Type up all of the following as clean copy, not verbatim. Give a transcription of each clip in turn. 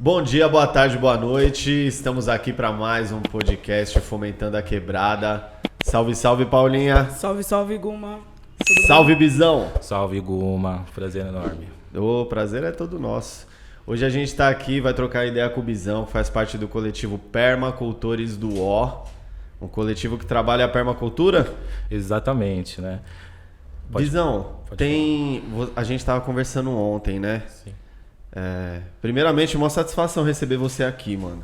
Bom dia, boa tarde, boa noite. Estamos aqui para mais um podcast Fomentando a Quebrada. Salve, salve, Paulinha. Salve, salve, Guma. Salve, Bizão. Salve, Guma. Prazer enorme. O prazer é todo nosso. Hoje a gente está aqui, vai trocar ideia com o Bizão, que faz parte do coletivo Permacultores do O. Um coletivo que trabalha a permacultura? Exatamente, né? Bizão, a gente estava conversando ontem, né? Sim. Primeiramente, uma satisfação receber você aqui, mano.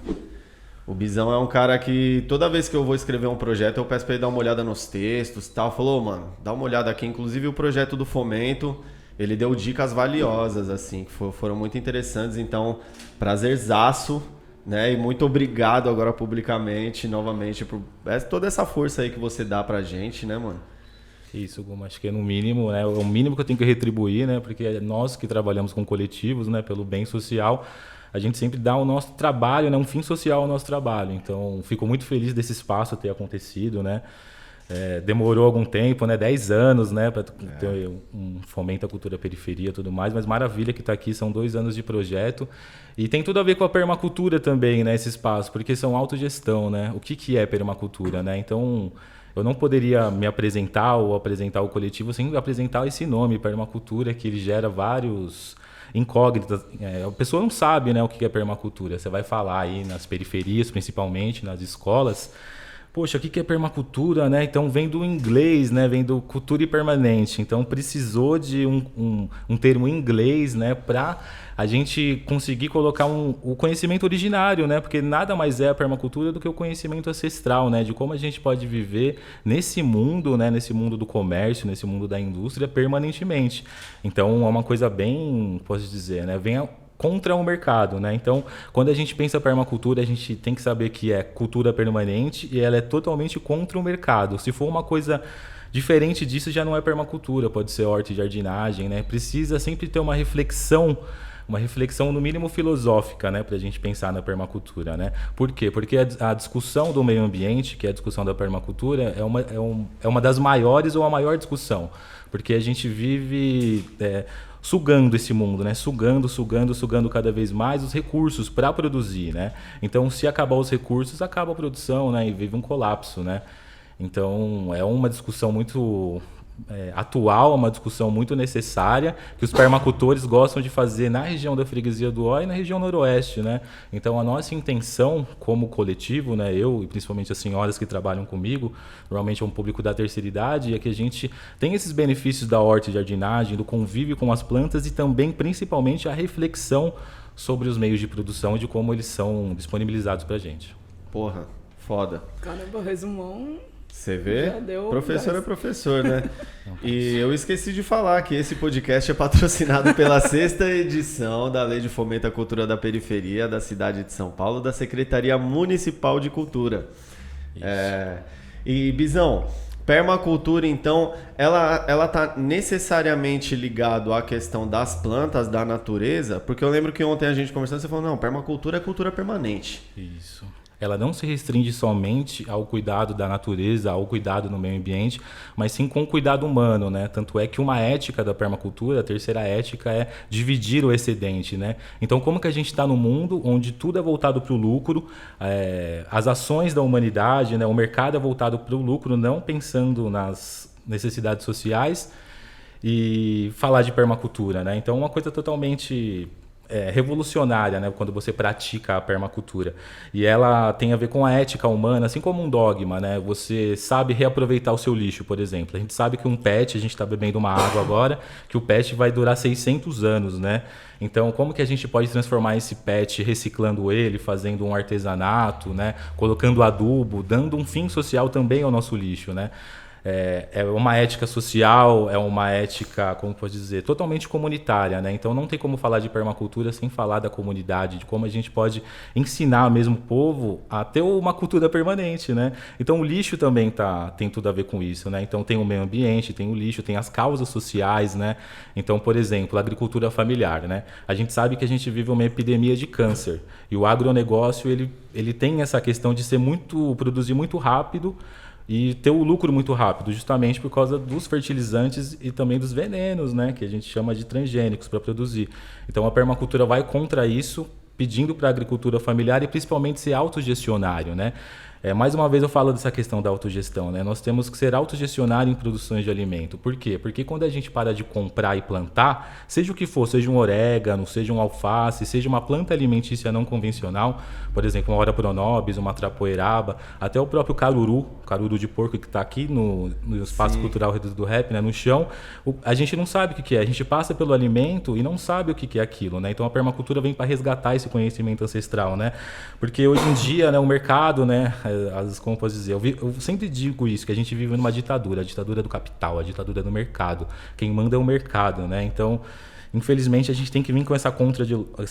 O Bizão é um cara que toda vez que eu vou escrever um projeto, eu peço pra ele dar uma olhada nos textos e tal. Falou, mano, dá uma olhada aqui. Inclusive o projeto do Fomento, ele deu dicas valiosas, assim, que foram muito interessantes. Então, prazerzaço, né? E muito obrigado agora publicamente, novamente, por toda essa força aí que você dá pra gente, né, mano? Isso, Guma, acho que é no mínimo, né? É o mínimo que eu tenho que retribuir, né? Porque nós que trabalhamos com coletivos, né? Pelo bem social, a gente sempre dá o nosso trabalho, né? Um fim social ao nosso trabalho. Então, fico muito feliz desse espaço ter acontecido, né? Demorou algum tempo, né? 10 anos, né? Para ter um fomento à cultura periferia e tudo mais, mas maravilha que está aqui, são 2 anos de projeto. E tem tudo a ver com a permacultura também, né? Esse espaço, porque são autogestão, né? O que é permacultura, né? Então, eu não poderia me apresentar ou apresentar o coletivo sem apresentar esse nome, permacultura, que ele gera vários incógnitas. A pessoa não sabe, né, o que é permacultura. Você vai falar aí nas periferias, principalmente, nas escolas. Poxa, o que é permacultura, né? Então vem do inglês, né? Vem do cultura e permanente. Então precisou de um termo em inglês, né? Para a gente conseguir colocar o conhecimento originário, né? Porque nada mais é a permacultura do que o conhecimento ancestral, né? De como a gente pode viver nesse mundo, né? Nesse mundo do comércio, nesse mundo da indústria permanentemente. Então é uma coisa bem, posso dizer, né? Vem contra o mercado, né? Então, quando a gente pensa permacultura, a gente tem que saber que é cultura permanente e ela é totalmente contra o mercado. Se for uma coisa diferente disso, já não é permacultura, pode ser horta e jardinagem, né? Precisa sempre ter uma reflexão no mínimo filosófica, né, para a gente pensar na permacultura, né? Por quê? Porque a discussão do meio ambiente, que é a discussão da permacultura, é uma das maiores ou a maior discussão, porque a gente vive sugando esse mundo, né? Sugando cada vez mais os recursos para produzir, né? Então, se acabar os recursos, acaba a produção, né? E vive um colapso, né? Então, é uma discussão muito atual, uma discussão muito necessária, que os permacultores gostam de fazer na região da freguesia do Ó e na região noroeste, né? Então, a nossa intenção como coletivo, né, eu e principalmente as senhoras que trabalham comigo, normalmente é um público da terceira idade, é que a gente tem esses benefícios da horta e jardinagem, do convívio com as plantas e também, principalmente, a reflexão sobre os meios de produção e de como eles são disponibilizados pra gente. Porra, foda. Caramba, resumão. Você vê? Professor é professor, né? E eu esqueci de falar que esse podcast é patrocinado pela 6ª edição da Lei de Fomento à Cultura da Periferia da cidade de São Paulo, da Secretaria Municipal de Cultura. E, Bizão, permacultura, então, ela tá necessariamente ligado à questão das plantas, da natureza? Porque eu lembro que ontem a gente conversando, você falou, não, permacultura é cultura permanente. Isso. Ela não se restringe somente ao cuidado da natureza, ao cuidado no meio ambiente, mas sim com o cuidado humano, né? Tanto é que uma ética da permacultura, a terceira ética, é dividir o excedente, né? Então, como que a gente está no mundo onde tudo é voltado para o lucro, as ações da humanidade, né? O mercado é voltado para o lucro, não pensando nas necessidades sociais, e falar de permacultura, né? Então, uma coisa totalmente revolucionária, né, quando você pratica a permacultura. E ela tem a ver com a ética humana, assim como um dogma, né? Você sabe reaproveitar o seu lixo, por exemplo. A gente sabe que um PET, a gente está bebendo uma água agora, que o PET vai durar 600 anos, né? Então, como que a gente pode transformar esse PET reciclando ele, fazendo um artesanato, né? Colocando adubo, dando um fim social também ao nosso lixo, né? É uma ética social, é uma ética, como pode dizer, totalmente comunitária, né? Então não tem como falar de permacultura sem falar da comunidade, de como a gente pode ensinar mesmo o povo a ter uma cultura permanente, né? Então o lixo também tem tudo a ver com isso, né? Então tem o meio ambiente, tem o lixo, tem as causas sociais, né? Então, por exemplo, a agricultura familiar, né? A gente sabe que a gente vive uma epidemia de câncer e o agronegócio, ele tem essa questão de produzir muito rápido e ter o lucro muito rápido, justamente por causa dos fertilizantes e também dos venenos, né, que a gente chama de transgênicos para produzir. Então a permacultura vai contra isso pedindo para a agricultura familiar e principalmente ser autogestionário, né? Mais uma vez eu falo dessa questão da autogestão, né? Nós temos que ser autogestionário em produções de alimento. Por quê? Porque quando a gente para de comprar e plantar, seja o que for, seja um orégano, seja um alface, seja uma planta alimentícia não convencional, por exemplo, uma Hora Pronobis, uma Trapoeraba, até o próprio caruru de porco que está aqui no Espaço Cultural Reduto do Rap, né, no chão, a gente não sabe o que é. A gente passa pelo alimento e não sabe o que é aquilo, né? Então a permacultura vem para resgatar esse conhecimento ancestral, né? Porque hoje em dia, né, o mercado, né, como eu posso dizer, eu sempre digo isso, que a gente vive numa ditadura, a ditadura do capital, a ditadura do mercado. Quem manda é o mercado, né? Então, infelizmente, a gente tem que vir com essa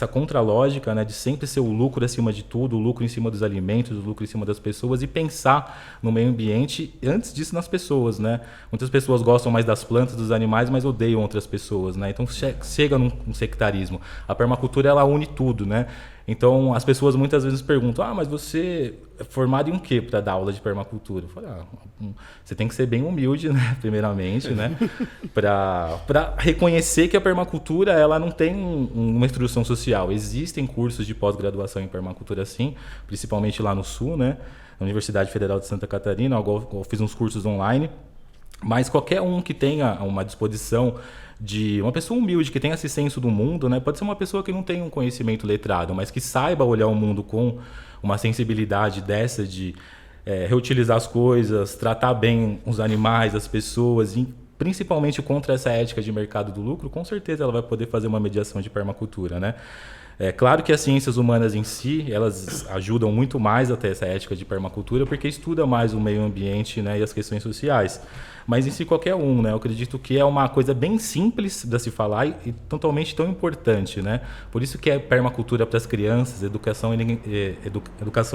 contra-lógica, né, de sempre ser o lucro acima de tudo, o lucro em cima dos alimentos, o lucro em cima das pessoas e pensar no meio ambiente, antes disso nas pessoas, né? Muitas pessoas gostam mais das plantas, dos animais, mas odeiam outras pessoas, né? Então, chega num sectarismo. A permacultura, ela une tudo, né? Então, as pessoas muitas vezes perguntam, mas você é formado em um quê para dar aula de permacultura? Eu falo, você tem que ser bem humilde, né, primeiramente, né, para reconhecer que a permacultura ela não tem uma instrução social. Existem cursos de pós-graduação em permacultura, sim, principalmente lá no Sul, né, na Universidade Federal de Santa Catarina, eu fiz uns cursos online, mas qualquer um que tenha uma disposição de uma pessoa humilde, que tenha esse senso do mundo, né? Pode ser uma pessoa que não tem um conhecimento letrado, mas que saiba olhar o mundo com uma sensibilidade dessa de reutilizar as coisas, tratar bem os animais, as pessoas, e principalmente contra essa ética de mercado do lucro, com certeza ela vai poder fazer uma mediação de permacultura, né? É claro que as ciências humanas em si, elas ajudam muito mais até essa ética de permacultura, porque estuda mais o meio ambiente, né, e as questões sociais. Mas em si qualquer um, né? Eu acredito que é uma coisa bem simples de se falar e totalmente tão importante, né? Por isso que é permacultura para as crianças, educação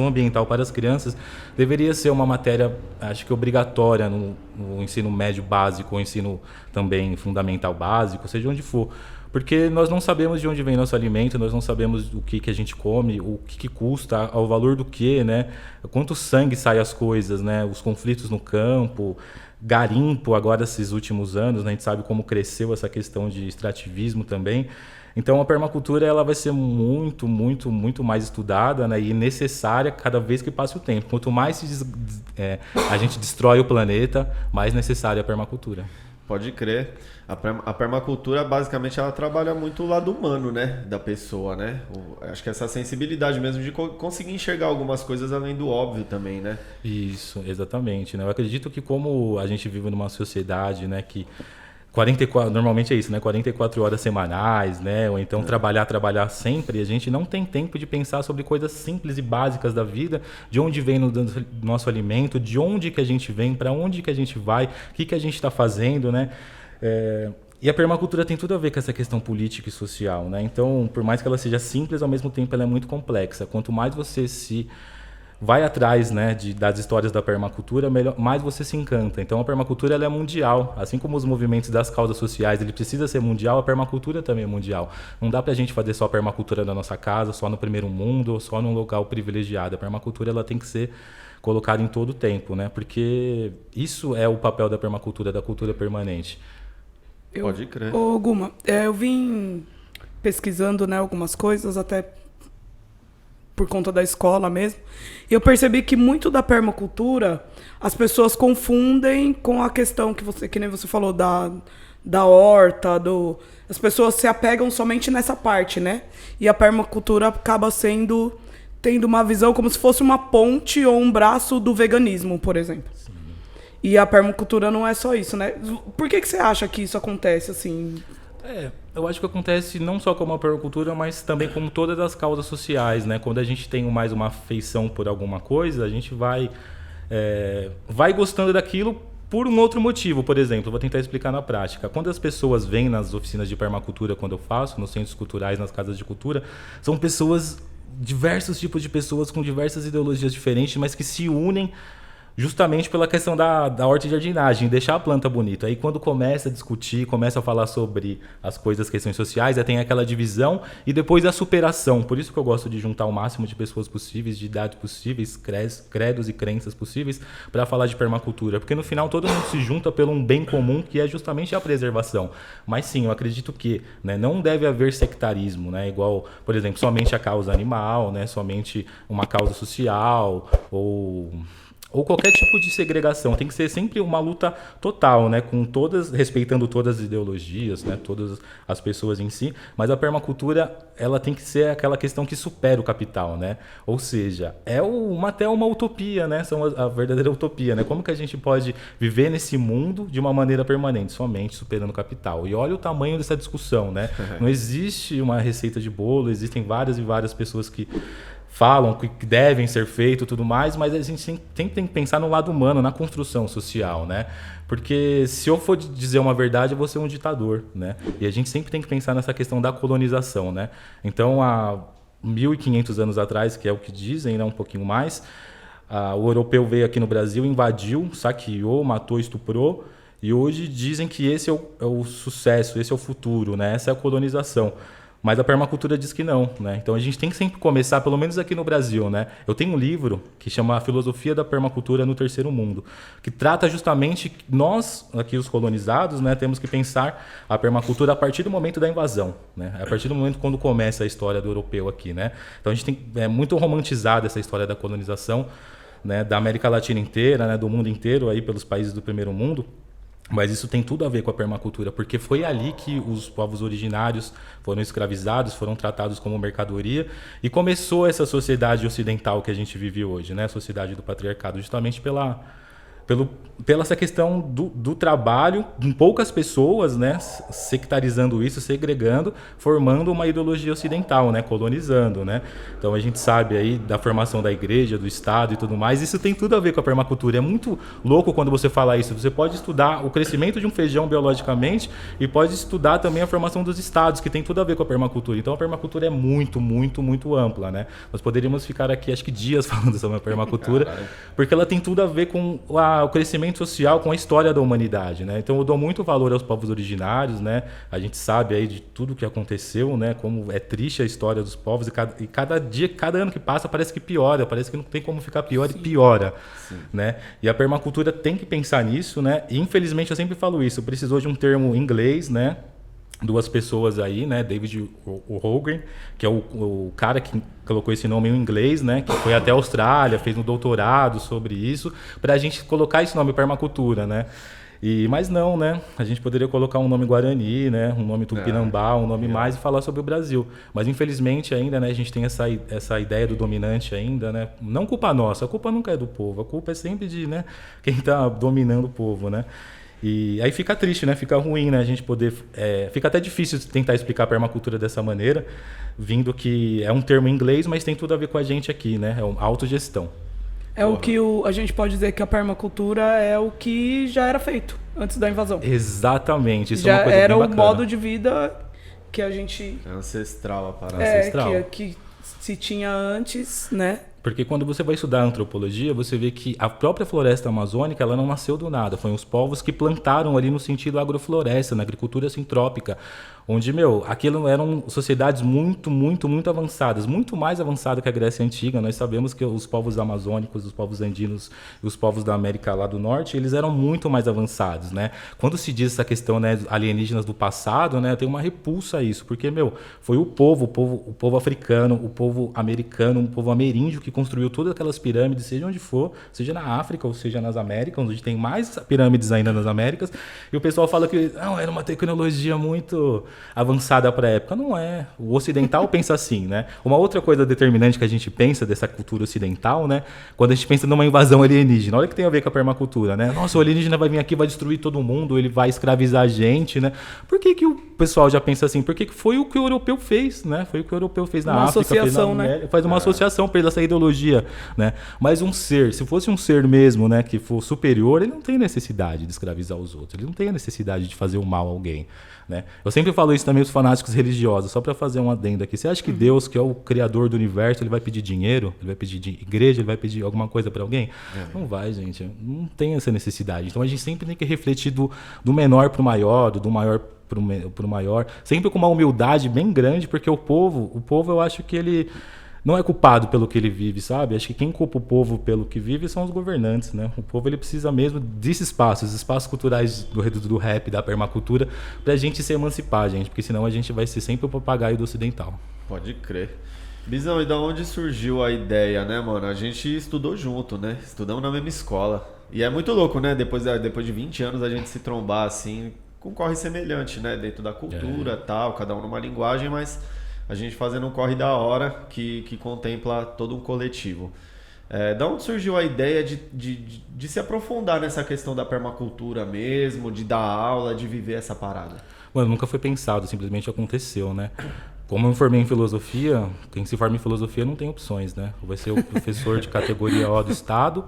ambiental para as crianças, deveria ser uma matéria, acho que obrigatória no ensino médio básico, ou ensino também fundamental básico, seja onde for. Porque nós não sabemos de onde vem nosso alimento, nós não sabemos o que a gente come, o que custa, o valor do que, né? Quanto sangue sai as coisas, né? Os conflitos no campo, garimpo agora esses últimos anos, né? A gente sabe como cresceu essa questão de extrativismo também. Então a permacultura ela vai ser muito, muito, muito mais estudada, né? E necessária cada vez que passa o tempo. Quanto mais a gente destrói o planeta, mais necessária é a permacultura. Pode crer. A permacultura, basicamente, ela trabalha muito o lado humano, né? Da pessoa, né? Acho que essa sensibilidade mesmo de conseguir enxergar algumas coisas além do óbvio também, né? Isso, exatamente. Né? Eu acredito que como a gente vive numa sociedade, né, que normalmente é isso, né? 44 horas semanais, né? Ou então trabalhar sempre, a gente não tem tempo de pensar sobre coisas simples e básicas da vida, de onde vem o nosso alimento, de onde que a gente vem, para onde que a gente vai, o que a gente está fazendo, né? E a permacultura tem tudo a ver com essa questão política e social, né? Então, por mais que ela seja simples, ao mesmo tempo ela é muito complexa. Quanto mais você se vai atrás, né, das histórias da permacultura, mais você se encanta. Então a permacultura ela é mundial, assim como os movimentos das causas sociais, ele precisa ser mundial, a permacultura também é mundial. Não dá pra gente fazer só a permacultura na nossa casa, só no primeiro mundo, ou só num local privilegiado. A permacultura ela tem que ser colocada em todo o tempo, né? Porque isso é o papel da permacultura, da cultura permanente. Pode crer. Ô, Guma, eu vim pesquisando, né, algumas coisas, até por conta da escola mesmo, e eu percebi que muito da permacultura as pessoas confundem com a questão que nem você falou da horta, as pessoas se apegam somente nessa parte, né? E a permacultura acaba tendo uma visão como se fosse uma ponte ou um braço do veganismo, por exemplo. Sim. E a permacultura não é só isso, né? Por que você acha que isso acontece, assim? Eu acho que acontece não só com a permacultura, mas também com todas as causas sociais, né? Quando a gente tem mais uma afeição por alguma coisa, a gente vai gostando daquilo por um outro motivo. Por exemplo, vou tentar explicar na prática. Quando as pessoas vêm nas oficinas de permacultura, quando eu faço, nos centros culturais, nas casas de cultura, são diversos tipos de pessoas com diversas ideologias diferentes, mas que se unem justamente pela questão da horta e jardinagem, deixar a planta bonita. Aí quando começa a discutir, começa a falar sobre as coisas, questões sociais, aí tem aquela divisão e depois a superação. Por isso que eu gosto de juntar o máximo de pessoas possíveis, de idades possíveis, credos e crenças possíveis, para falar de permacultura. Porque no final todo mundo se junta pelo um bem comum, que é justamente a preservação. Mas sim, eu acredito que, né, não deve haver sectarismo, né, igual, por exemplo, somente a causa animal, né, somente uma causa social ou qualquer tipo de segregação. Tem que ser sempre uma luta total, né? Respeitando todas as ideologias, né? Todas as pessoas em si. Mas a permacultura, ela tem que ser aquela questão que supera o capital, né? Ou seja, é até uma utopia, né? A verdadeira utopia, né? Como que a gente pode viver nesse mundo de uma maneira permanente, somente superando o capital? E olha o tamanho dessa discussão, né? Não existe uma receita de bolo, existem várias e várias pessoas que falam que devem ser feito e tudo mais, mas a gente tem que pensar no lado humano, na construção social, né? Porque se eu for dizer uma verdade, eu vou ser um ditador, né? E a gente sempre tem que pensar nessa questão da colonização, né? Então, há 1.500 anos atrás, que é o que dizem, né, um pouquinho mais, o europeu veio aqui no Brasil, invadiu, saqueou, matou, estuprou, e hoje dizem que esse é o sucesso, esse é o futuro, né? Essa é a colonização. Mas a permacultura diz que não, né? Então a gente tem que sempre começar, pelo menos aqui no Brasil, né? Eu tenho um livro que chama A Filosofia da Permacultura no Terceiro Mundo, que trata justamente que nós, aqui os colonizados, né, temos que pensar a permacultura a partir do momento da invasão, né? A partir do momento quando começa a história do europeu aqui, né? Então a gente é muito romantizada essa história da colonização, né, da América Latina inteira, né, do mundo inteiro, aí pelos países do primeiro mundo. Mas isso tem tudo a ver com a permacultura, porque foi ali que os povos originários foram escravizados, foram tratados como mercadoria, e começou essa sociedade ocidental que a gente vive hoje, né? A sociedade do patriarcado, justamente pela essa questão do trabalho em poucas pessoas, né, sectarizando isso, segregando, formando uma ideologia ocidental, né, colonizando, né. Então a gente sabe aí da formação da igreja, do Estado e tudo mais, isso tem tudo a ver com a permacultura. É muito louco quando você fala isso. Você pode estudar o crescimento de um feijão biologicamente e pode estudar também a formação dos estados, que tem tudo a ver com a permacultura. Então a permacultura é muito, muito, muito ampla, né. Nós poderíamos ficar aqui, acho que dias falando sobre a permacultura, porque ela tem tudo a ver com o crescimento social, com a história da humanidade, né? Então eu dou muito valor aos povos originários, né? A gente sabe aí de tudo que aconteceu, né? Como é triste a história dos povos e cada dia, cada ano que passa parece que piora, parece que não tem como ficar pior. Sim. E piora, sim, né? E a permacultura tem que pensar nisso, né? E infelizmente eu sempre falo isso, precisou de um termo em inglês, né? Duas pessoas aí, né? David Hogan, que é o cara que colocou esse nome em inglês, né? Que foi até a Austrália, fez um doutorado sobre isso, para a gente colocar esse nome permacultura, né? Mas não, né? A gente poderia colocar um nome Guarani, né? Um nome Tupinambá, um nome mais e falar sobre o Brasil. Mas infelizmente ainda, né? A gente tem essa ideia do dominante ainda, né? Não culpa nossa, a culpa nunca é do povo, a culpa é sempre de, né, quem está dominando o povo, né? E aí fica triste, né? Fica ruim, né? A gente poder... fica até difícil tentar explicar a permacultura dessa maneira, vindo que é um termo em inglês, mas tem tudo a ver com a gente aqui, né? É uma autogestão. É o que a gente pode dizer que a permacultura é o que já era feito antes da invasão. Exatamente. Isso já é uma coisa era bem o bacana. modo de vida que a gente... É ancestral a parada. Ancestral. Que se tinha antes, né? Porque quando você vai estudar antropologia, você vê que a própria floresta amazônica ela não nasceu do nada. Foi os povos que plantaram ali no sentido agrofloresta, na agricultura sintrópica, onde, aquilo eram sociedades muito, muito, muito avançadas, muito mais avançadas que a Grécia Antiga. Nós sabemos que os povos amazônicos, os povos andinos e os povos da América lá do Norte, eles eram muito mais avançados, né? Quando se diz essa questão, né, alienígenas do passado, né, tem uma repulsa a isso, porque, foi o povo africano, o povo americano, o povo ameríndio que construiu todas aquelas pirâmides, seja onde for, seja na África ou seja nas Américas, onde tem mais pirâmides ainda nas Américas, e o pessoal fala que não, era uma tecnologia muito avançada para a época. Não é. O ocidental pensa assim, né? Uma outra coisa determinante que a gente pensa dessa cultura ocidental, né? Quando a gente pensa numa invasão alienígena, olha o que tem a ver com a permacultura, né? Nossa, o alienígena vai vir aqui, vai destruir todo mundo, ele vai escravizar a gente, né? Por que o pessoal já pensa assim? Porque foi o que o europeu fez, né? Foi o que o europeu fez na África, fez na América, faz uma associação para essa ideologia, né? Mas um ser, se fosse um ser mesmo, né, que for superior, ele não tem necessidade de escravizar os outros, ele não tem a necessidade de fazer o mal a alguém, né? Eu sempre falo falo isso também os fanáticos religiosos, só para fazer um adendo aqui. Você acha que Deus, que é o criador do universo, ele vai pedir dinheiro? Ele vai pedir igreja? Ele vai pedir alguma coisa para alguém? Não vai, gente. Não tem essa necessidade. Então a gente sempre tem que refletir do menor para o maior, do maior para o maior, sempre com uma humildade bem grande, porque o povo eu acho que ele não é culpado pelo que ele vive, sabe? Acho que quem culpa o povo pelo que vive são os governantes, né? O povo ele precisa mesmo desses espaços culturais do rap, da permacultura, pra gente se emancipar, gente, porque senão a gente vai ser sempre o papagaio do ocidental. Pode crer. Bizão, e da onde surgiu a ideia, né, mano? A gente estudou junto, né? Estudamos na mesma escola. E é muito louco, né? Depois de 20 anos a gente se trombar assim, com corre semelhante, né? Dentro da cultura, tal, cada um numa linguagem, mas a gente fazendo um corre da hora que contempla todo um coletivo. Da onde surgiu a ideia de se aprofundar nessa questão da permacultura mesmo, de dar aula, de viver essa parada? Mano, nunca foi pensado, simplesmente aconteceu, né? Como eu me formei em filosofia, quem se forma em filosofia não tem opções, né? Vai ser o professor de categoria O do Estado,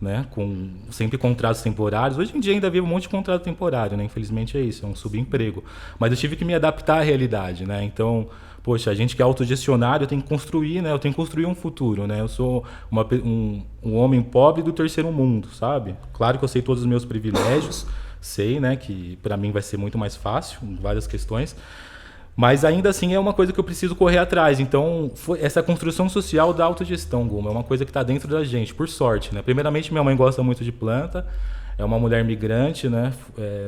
né, com sempre contratos temporários. Hoje em dia ainda vive um monte de contrato temporário, né? Infelizmente é isso, é um subemprego. Mas eu tive que me adaptar à realidade, né? Então, poxa, a gente que é autogestionário tem que construir, né? Eu tenho que construir um futuro, né? Eu sou um homem pobre do terceiro mundo, sabe? Claro que eu sei todos os meus privilégios, sei, né, que para mim vai ser muito mais fácil em várias questões. Mas ainda assim é uma coisa que eu preciso correr atrás. Então, essa construção social da autogestão, Guma, é uma coisa que está dentro da gente, por sorte, né? Primeiramente, minha mãe gosta muito de planta, é uma mulher migrante, né?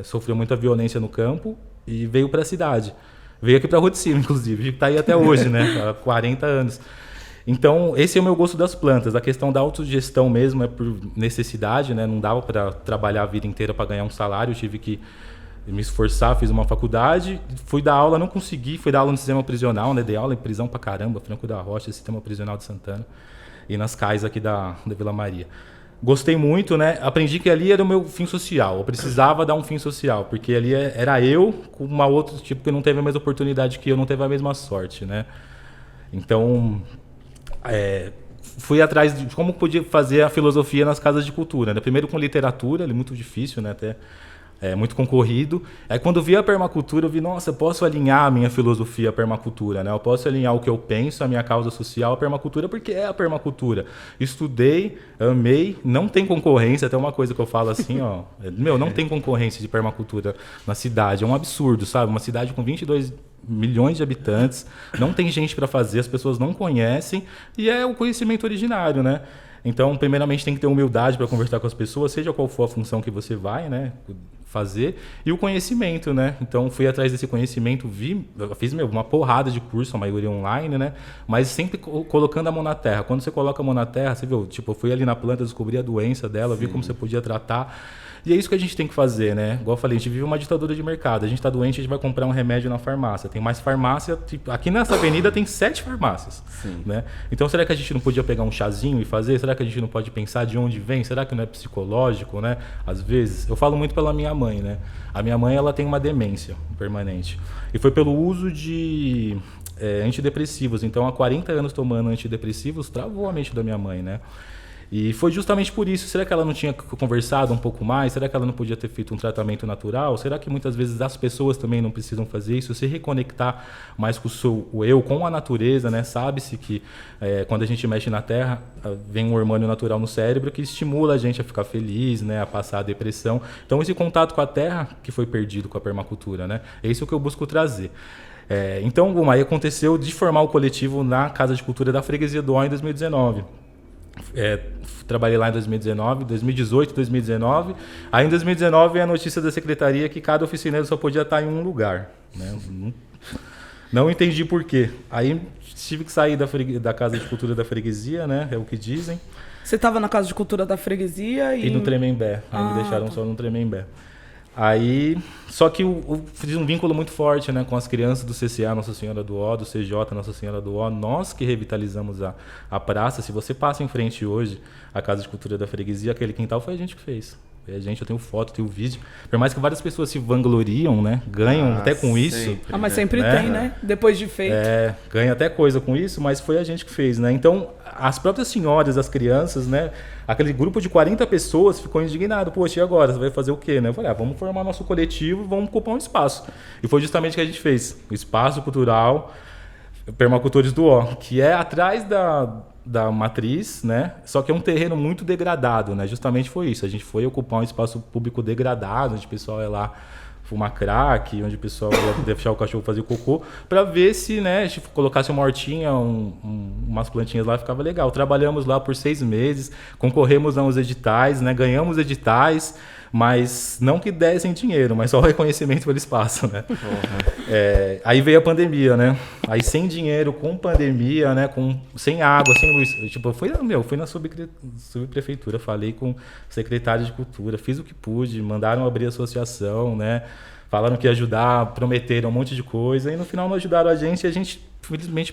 Sofreu muita violência no campo e veio para a cidade. Veio aqui para a Rua de Cima, inclusive, está aí até hoje, né? Há 40 anos. Então, esse é o meu gosto das plantas. A questão da autogestão mesmo é por necessidade, né? Não dava para trabalhar a vida inteira para ganhar um salário, eu tive que me esforçar, fiz uma faculdade, fui dar aula, não consegui, fui dar aula no sistema prisional, né? Dei aula em prisão pra caramba, Franco da Rocha, sistema prisional de Santana, e nas CAIs aqui da Vila Maria. Gostei muito, né? Aprendi que ali era o meu fim social, eu precisava dar um fim social, porque ali era eu com uma outra tipo que não teve a mesma oportunidade que eu, não teve a mesma sorte, né? Então, fui atrás de como podia fazer a filosofia nas casas de cultura, né? Primeiro com literatura, ali muito difícil, né? Até muito concorrido. Aí quando vi a permacultura, eu vi, nossa, eu posso alinhar a minha filosofia à permacultura, né? Eu posso alinhar o que eu penso, a minha causa social à permacultura, porque é a permacultura. Estudei, amei, não tem concorrência, até uma coisa que eu falo assim, ó, não tem concorrência de permacultura na cidade, é um absurdo, sabe? Uma cidade com 22 milhões de habitantes, não tem gente para fazer, as pessoas não conhecem, e é o conhecimento originário, né? Então, primeiramente, tem que ter humildade para conversar com as pessoas, seja qual for a função que você vai, né, fazer, e o conhecimento, né? Então, fui atrás desse conhecimento, fiz uma porrada de curso, a maioria online, né? Mas sempre colocando a mão na terra. Quando você coloca a mão na terra, você viu, tipo, eu fui ali na planta, descobri a doença dela, vi como você podia tratar. E é isso que a gente tem que fazer, né? Igual eu falei, a gente vive uma ditadura de mercado. A gente está doente, a gente vai comprar um remédio na farmácia. Tem mais farmácia, tipo, aqui nessa avenida tem 7 farmácias. Né? Então, será que a gente não podia pegar um chazinho e fazer? Será que a gente não pode pensar de onde vem? Será que não é psicológico, né? Às vezes, eu falo muito pela minha mãe, né? A minha mãe, ela tem uma demência permanente. E foi pelo uso de antidepressivos. Então, há 40 anos tomando antidepressivos, travou a mente da minha mãe, né? E foi justamente por isso. Será que ela não tinha conversado um pouco mais? Será que ela não podia ter feito um tratamento natural? Será que muitas vezes as pessoas também não precisam fazer isso? Se reconectar mais com o eu, com a natureza, né? Sabe-se que quando a gente mexe na terra, vem um hormônio natural no cérebro que estimula a gente a ficar feliz, né? A passar a depressão. Então, esse contato com a terra que foi perdido com a permacultura, né? É isso que eu busco trazer. Então, aí aconteceu de formar o coletivo na Casa de Cultura da Freguesia do Ó em 2019. Trabalhei lá em 2019, 2018, 2019. Aí em 2019 a notícia da secretaria que cada oficineiro só podia estar em um lugar, né? Não entendi por quê. Aí tive que sair da Casa de Cultura da Freguesia, né? É o que dizem. Você estava na Casa de Cultura da Freguesia e no Tremembé. Aí me deixaram só no Tremembé. Aí, só que eu fiz um vínculo muito forte, né, com as crianças do CCA Nossa Senhora do Ó, do CJ Nossa Senhora do Ó, nós que revitalizamos a praça. Se você passa em frente hoje, a Casa de Cultura da Freguesia, aquele quintal foi a gente que fez. Eu tenho foto, tenho vídeo. Por mais que várias pessoas se vangloriam, né? Ganham até com isso. Mas sempre tem, né? Depois de feito. Ganha até coisa com isso, mas foi a gente que fez, né? Então, as próprias senhoras, as crianças, né? Aquele grupo de 40 pessoas ficou indignado. Poxa, e agora? Você vai fazer o quê, né? Eu falei, vamos formar nosso coletivo, vamos ocupar um espaço. E foi justamente o que a gente fez. O Espaço Cultural Permacultores do Ó, que é atrás da matriz, né? Só que é um terreno muito degradado, né? Justamente foi isso. A gente foi ocupar um espaço público degradado, onde o pessoal ia lá fumar crack, onde o pessoal ia deixar o cachorro fazer cocô, para ver se, né, se colocasse uma hortinha, umas plantinhas lá, ficava legal. Trabalhamos lá por 6 meses, concorremos aos editais, né? Ganhamos editais, mas não que dessem dinheiro, mas só o reconhecimento pelo espaço, né? Aí veio a pandemia, né? Aí sem dinheiro, com pandemia, né? Sem água, sem luz. Tipo, eu fui na subprefeitura, falei com o secretário de cultura, fiz o que pude, mandaram abrir a associação, né? Falaram que ia ajudar, prometeram um monte de coisa, e no final não ajudaram a gente, e a gente felizmente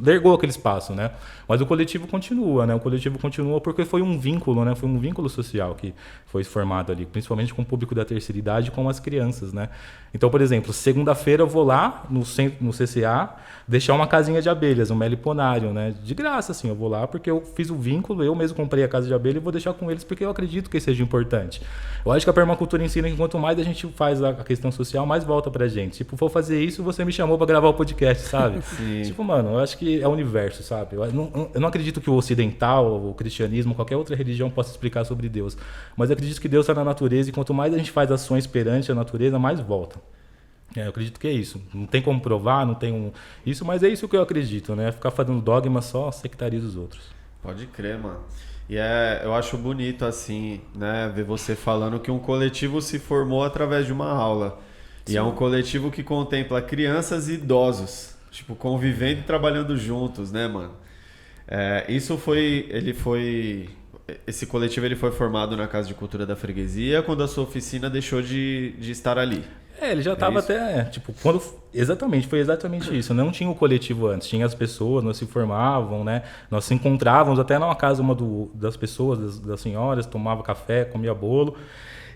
largou aquele espaço, né? Mas o coletivo continua, né? O coletivo continua porque foi um vínculo, né? Foi um vínculo social que foi formado ali, principalmente com o público da terceira idade e com as crianças, né? Então, por exemplo, segunda-feira eu vou lá no CCA deixar uma casinha de abelhas, um meliponário, né? De graça, assim, eu vou lá porque eu fiz o vínculo, eu mesmo comprei a casa de abelha e vou deixar com eles porque eu acredito que seja importante. Eu acho que a permacultura ensina que quanto mais a gente faz a questão social, mais volta pra gente. Tipo, vou fazer isso, você me chamou pra gravar o podcast, sabe? Sim. Tipo, mano, eu acho que é o universo, sabe? Eu não acredito que o ocidental, o cristianismo, qualquer outra religião possa explicar sobre Deus. Mas eu acredito que Deus está na natureza e quanto mais a gente faz ações perante a natureza, mais volta. Eu acredito que é isso. Não tem como provar, não tem isso, mas é isso que eu acredito, né? Ficar fazendo dogma só sectariza os outros. Pode crer, mano. E eu acho bonito, assim, né? Ver você falando que um coletivo se formou através de uma aula. Sim. E é um coletivo que contempla crianças e idosos, tipo, convivendo e trabalhando juntos, né, mano? Esse coletivo ele foi formado na Casa de Cultura da Freguesia quando a sua oficina deixou de estar ali. Ele já estava até, tipo, foi exatamente isso. Não tinha o coletivo antes, tinha as pessoas, nós se formavam, né? Nós se encontrávamos até numa casa das pessoas, das senhoras, tomava café, comia bolo.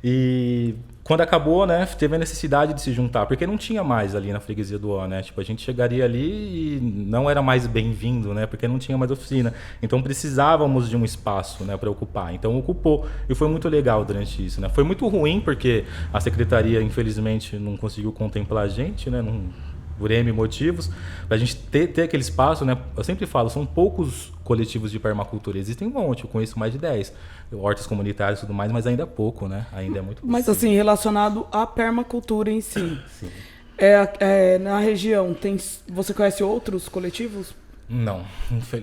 E quando acabou, né, teve a necessidade de se juntar, porque não tinha mais ali na Freguesia do Ó, né? Tipo, a gente chegaria ali e não era mais bem-vindo, né? Porque não tinha mais oficina. Então precisávamos de um espaço, né, para ocupar. Então ocupou e foi muito legal durante isso, né? Foi muito ruim porque a secretaria, infelizmente, não conseguiu contemplar a gente, né? Por N motivos, pra gente ter aquele espaço, né? Eu sempre falo, são poucos coletivos de permacultura, existem um monte, eu conheço mais de 10, hortas comunitárias e tudo mais, mas ainda é pouco, né? Ainda é muito pouco. Mas assim, relacionado à permacultura em si, Sim. Na região, você conhece outros coletivos? Não.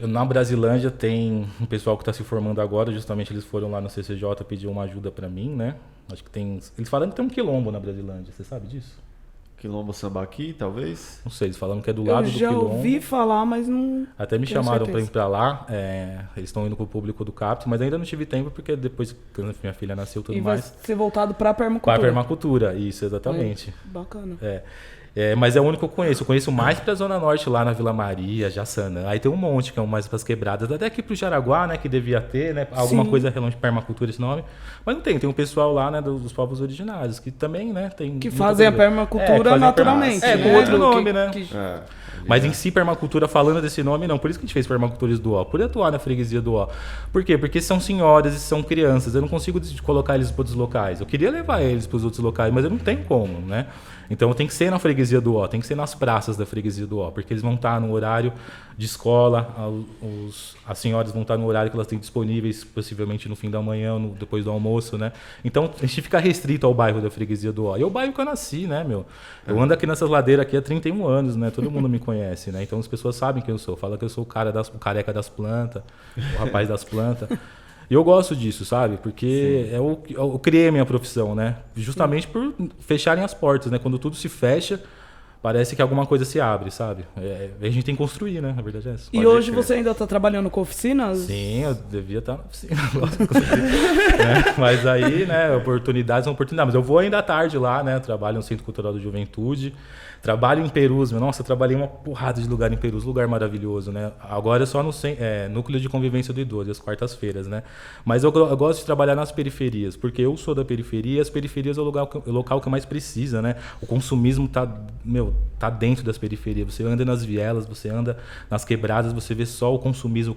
Na Brasilândia tem um pessoal que está se formando agora, justamente eles foram lá no CCJ pedir uma ajuda para mim, né? Acho que eles falam que tem um quilombo na Brasilândia, você sabe disso? Quilombo Sambaqui, talvez? Não sei, eles falam que é do lado do quilombo. Eu já ouvi falar, mas não... Até me chamaram para ir para lá, eles estão indo com o público do CAPT, mas ainda não tive tempo, porque depois que minha filha nasceu e tudo mais... E vai ser voltado para a permacultura. Para a permacultura, isso, exatamente. Bacana. Mas é o único que eu conheço. Eu conheço mais para a Zona Norte, lá na Vila Maria, Jaçanã. Aí tem um monte que é mais para as quebradas. Até aqui para o Jaraguá, né, que devia ter, né, alguma coisa relacionada à permacultura, esse nome. Mas não tem. Tem um pessoal lá, né, dos povos originários, que também, né, tem... Que fazem a permacultura naturalmente. Com outro nome, né? Mas em si, permacultura, falando desse nome, não. Por isso que a gente fez Permacultores do Ó. Por atuar na Freguesia do Ó. Por quê? Porque são senhoras e são crianças. Eu não consigo colocar eles para outros locais. Eu queria levar eles para os outros locais, mas eu não tenho como, né? Então tem que ser na Freguesia do Ó, tem que ser nas praças da Freguesia do Ó, porque eles vão estar no horário de escola, as senhoras vão estar no horário que elas têm disponíveis, possivelmente no fim da manhã, depois do almoço, né? Então a gente fica restrito ao bairro da Freguesia do Ó. E é o bairro que eu nasci, né, meu? Eu ando aqui nessas ladeiras aqui há 31 anos, né? Todo mundo me conhece, né? Então as pessoas sabem quem eu sou. Fala que eu sou o careca das plantas, o rapaz das plantas. E eu gosto disso, sabe? Porque eu criei a minha profissão, né? Justamente por fecharem as portas, né? Quando tudo se fecha, parece que alguma coisa se abre, sabe? A gente tem que construir, né? A verdade é essa. E hoje você ainda está trabalhando com oficinas? Sim, eu devia estar na oficina. Mas aí, né, oportunidades são oportunidades. Mas eu vou ainda à tarde lá, né? Trabalho no Centro Cultural da Juventude. Trabalho em Perus, nossa, eu trabalhei uma porrada de lugar em Perus, lugar maravilhoso, né? Agora é só no Núcleo de Convivência do Idoso, às quartas-feiras, né? Mas eu gosto de trabalhar nas periferias, porque eu sou da periferia, as periferias é o local que mais precisa, né? O consumismo tá dentro das periferias. Você anda nas vielas, você anda nas quebradas, você vê só o consumismo,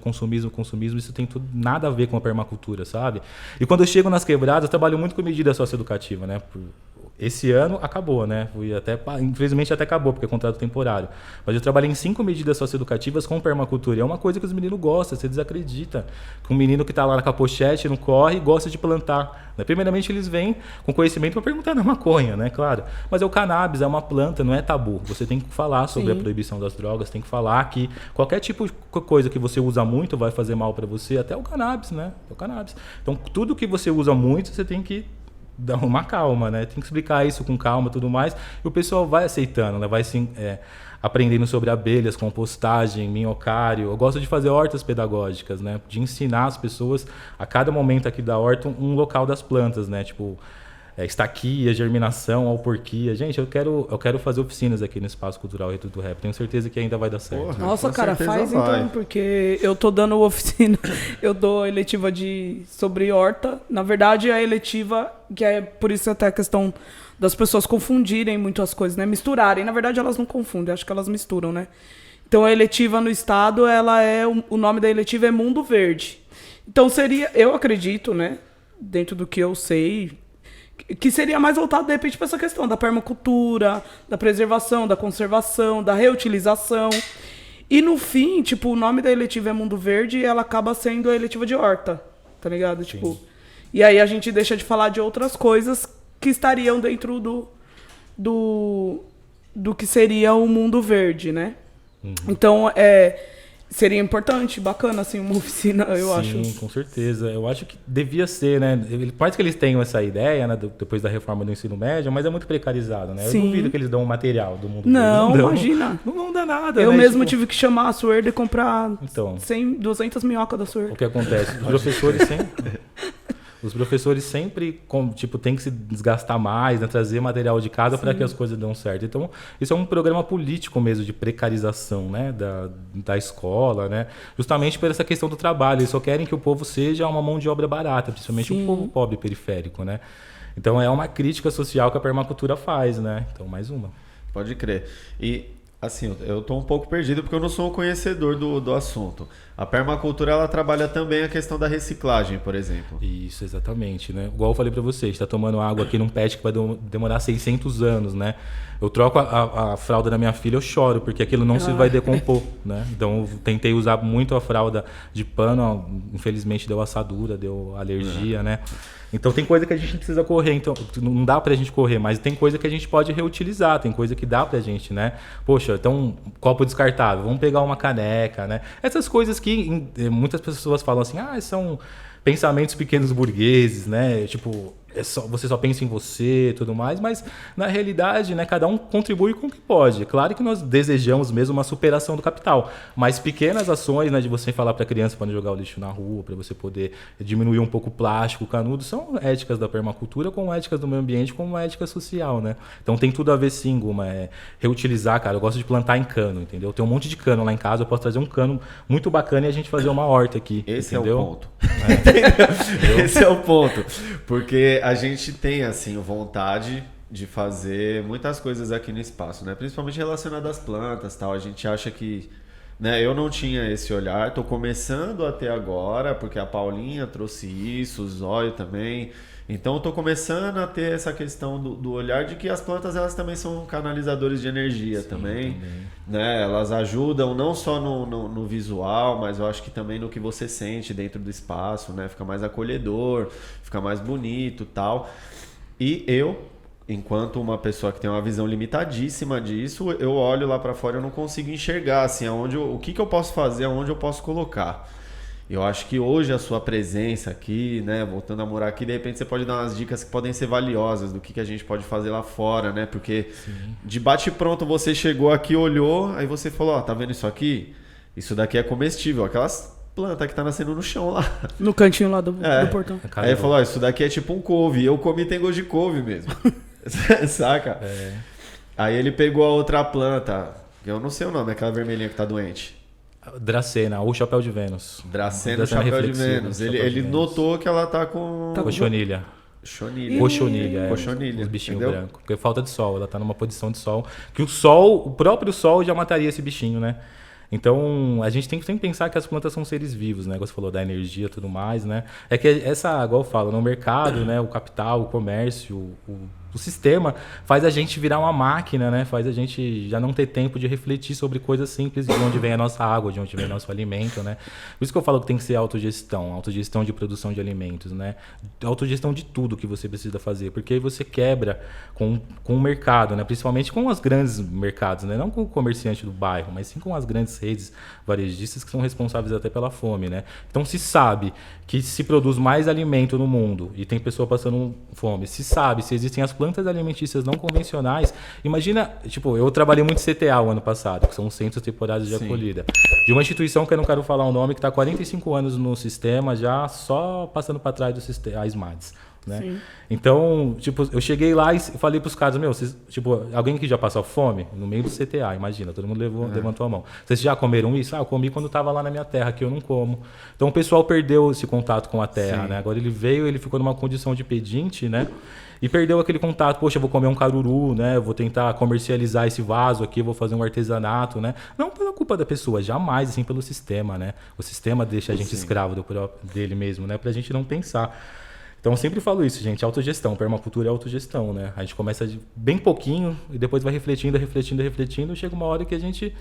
isso tem nada a ver com a permacultura, sabe? E quando eu chego nas quebradas, eu trabalho muito com medida socioeducativa, né? Esse ano acabou, né? Infelizmente até acabou, porque é contrato temporário. Mas eu trabalhei em 5 medidas socioeducativas com permacultura. E é uma coisa que os meninos gostam, você desacredita. Que um menino que está lá com a pochete, não corre, gosta de plantar. Né? Primeiramente eles vêm com conhecimento para perguntar na maconha, né? Claro. Mas o cannabis é uma planta, não é tabu. Você tem que falar sobre a proibição das drogas, tem que falar que qualquer tipo de coisa que você usa muito vai fazer mal para você, até o cannabis, né? O cannabis. Então tudo que você usa muito, você tem que dar uma calma, né? Tem que explicar isso com calma e tudo mais. E o pessoal vai aceitando, né? Vai aprendendo sobre abelhas, compostagem, minhocário. Eu gosto de fazer hortas pedagógicas, né? De ensinar as pessoas, a cada momento aqui da horta, um local das plantas, né? Tipo, estaquia, germinação, alporquia. Gente, eu quero fazer oficinas aqui no Espaço Cultural Reduto do Rap. Tenho certeza que ainda vai dar certo. Porra, nossa, cara, faz vai. Então, porque eu tô dando oficina, eu dou eletiva sobre horta. Na verdade, a eletiva, que é por isso até a questão das pessoas confundirem muito as coisas, né? Misturarem. Na verdade, elas não confundem, acho que elas misturam, né? Então, a eletiva no estado, o nome da eletiva é Mundo Verde. Então, eu acredito, né? Dentro do que eu sei, que seria mais voltado, de repente, para essa questão da permacultura, da preservação, da conservação, da reutilização. E, no fim, tipo, o nome da eletiva é Mundo Verde e ela acaba sendo a eletiva de horta, tá ligado? Tipo, e aí a gente deixa de falar de outras coisas que estariam dentro do que seria o Mundo Verde, né? Uhum. Então, seria importante, bacana, assim, uma oficina, eu acho. Sim, com certeza. Eu acho que devia ser, né? Pode que eles tenham essa ideia, né? Depois da reforma do ensino médio, mas é muito precarizado, né? Sim. Eu duvido que eles dão um material do mundo. Não, imagina. Não dá nada, eu né? mesmo tive que chamar a Suerda e comprar 200 minhocas da Suerda. O que acontece? Os professores sempre têm que se desgastar mais, né? Trazer material de casa para que as coisas dêem certo. Então, isso é um programa político mesmo de precarização, né? da escola, né? Justamente por essa questão do trabalho. Eles só querem que o povo seja uma mão de obra barata, principalmente o povo pobre periférico, né? Então, é uma crítica social que a permacultura faz, né? Então, mais uma. Pode crer. E, assim, eu estou um pouco perdido porque eu não sou um conhecedor do assunto. A permacultura, ela trabalha também a questão da reciclagem, por exemplo. Isso, exatamente, né? Igual eu falei para vocês, está tomando água aqui num pet que vai demorar 600 anos, né? Eu troco a fralda da minha filha, eu choro, porque aquilo não se vai decompor, né? Então, eu tentei usar muito a fralda de pano, infelizmente deu assadura, deu alergia, né? Então, tem coisa que a gente precisa correr, então não dá pra gente correr, mas tem coisa que a gente pode reutilizar, tem coisa que dá pra gente, né? Poxa, então, copo descartável, vamos pegar uma caneca, né? Essas coisas que muitas pessoas falam assim, são pensamentos pequenos burgueses, né? Tipo, você só pensa em você e tudo mais, mas na realidade, né, cada um contribui com o que pode. Claro que nós desejamos mesmo uma superação do capital, mas pequenas ações, né, de você falar para a criança para não jogar o lixo na rua, para você poder diminuir um pouco o plástico, o canudo, são éticas da permacultura, como éticas do meio ambiente, como ética social, né? Então tem tudo a ver sim, Guma, reutilizar, cara. Eu gosto de plantar em cano, entendeu? Tem um monte de cano lá em casa, eu posso trazer um cano muito bacana e a gente fazer uma horta aqui. Esse entendeu? É o ponto. Esse é o ponto, porque a gente tem, assim, vontade de fazer muitas coisas aqui no espaço, né? Principalmente relacionadas às plantas, tal. A gente acha que, né? Eu não tinha esse olhar, tô começando até agora, porque a Paulinha trouxe isso, o Zóio também. Então eu tô começando a ter essa questão do olhar de que as plantas, elas também são canalizadores de energia. Sim, também. Né? Elas ajudam não só no visual, mas eu acho que também no que você sente dentro do espaço, né? Fica mais acolhedor, fica mais bonito, tal. E eu, enquanto uma pessoa que tem uma visão limitadíssima disso, eu olho lá para fora e eu não consigo enxergar assim, o que eu posso fazer, aonde eu posso colocar. Eu acho que hoje a sua presença aqui, né, voltando a morar aqui, de repente você pode dar umas dicas que podem ser valiosas do que a gente pode fazer lá fora, né? Porque de bate pronto você chegou aqui, olhou, aí você falou, ó, tá vendo isso aqui? Isso daqui é comestível, aquelas plantas que tá nascendo no chão lá. No cantinho lá do portão. Aí ele falou, ó, isso daqui é tipo um couve, eu comi tem gosto de couve mesmo. Saca? Aí ele pegou a outra planta, eu não sei o nome, aquela vermelhinha que tá doente. Dracena, ou chapéu de Vênus. Dracena, chapéu de Vênus. Ele notou que ela tá com... Cochonilha. Cochonilha. Os bichinhos brancos. Porque falta de sol, ela tá numa posição de sol. Que o próprio sol já mataria esse bichinho, né? Então, a gente tem que sempre pensar que as plantas são seres vivos, né? Você falou da energia e tudo mais, né? É que igual eu falo, no mercado, né? O capital, o comércio, o sistema faz a gente virar uma máquina, né? Faz a gente já não ter tempo de refletir sobre coisas simples, de onde vem a nossa água, de onde vem o nosso alimento, né? Por isso que eu falo que tem que ser autogestão de produção de alimentos, né? Autogestão de tudo que você precisa fazer, porque aí você quebra com o mercado, né? Principalmente com os grandes mercados, né? Não com o comerciante do bairro, mas sim com as grandes redes varejistas que são responsáveis até pela fome, né? Então se sabe que se produz mais alimento no mundo e tem pessoa passando fome, se sabe, se existem as plantas alimentícias não convencionais, imagina, tipo, eu trabalhei muito CTA o ano passado, que são os Centros Temporários de Acolhida, de uma instituição que eu não quero falar o nome, que está há 45 anos no sistema, já só passando para trás do sistema, a SMADS. Né? Então, tipo, eu cheguei lá e falei pros caras, tipo, alguém que já passou fome no meio do CTA, imagina, todo mundo levantou a mão. Vocês já comeram isso? Eu comi quando estava lá na minha terra, que eu não como. Então o pessoal perdeu esse contato com a terra, né? Agora ele ficou numa condição de pedinte, né? E perdeu aquele contato, poxa, eu vou comer um caruru, né? Eu vou tentar comercializar esse vaso aqui, eu vou fazer um artesanato, né? Não pela culpa da pessoa, jamais, assim, pelo sistema, né? O sistema deixa a gente escravo dele mesmo, né? Pra gente não pensar. Então eu sempre falo isso, gente, autogestão, permacultura é autogestão, né? A gente começa de bem pouquinho e depois vai refletindo, chega uma hora que a gente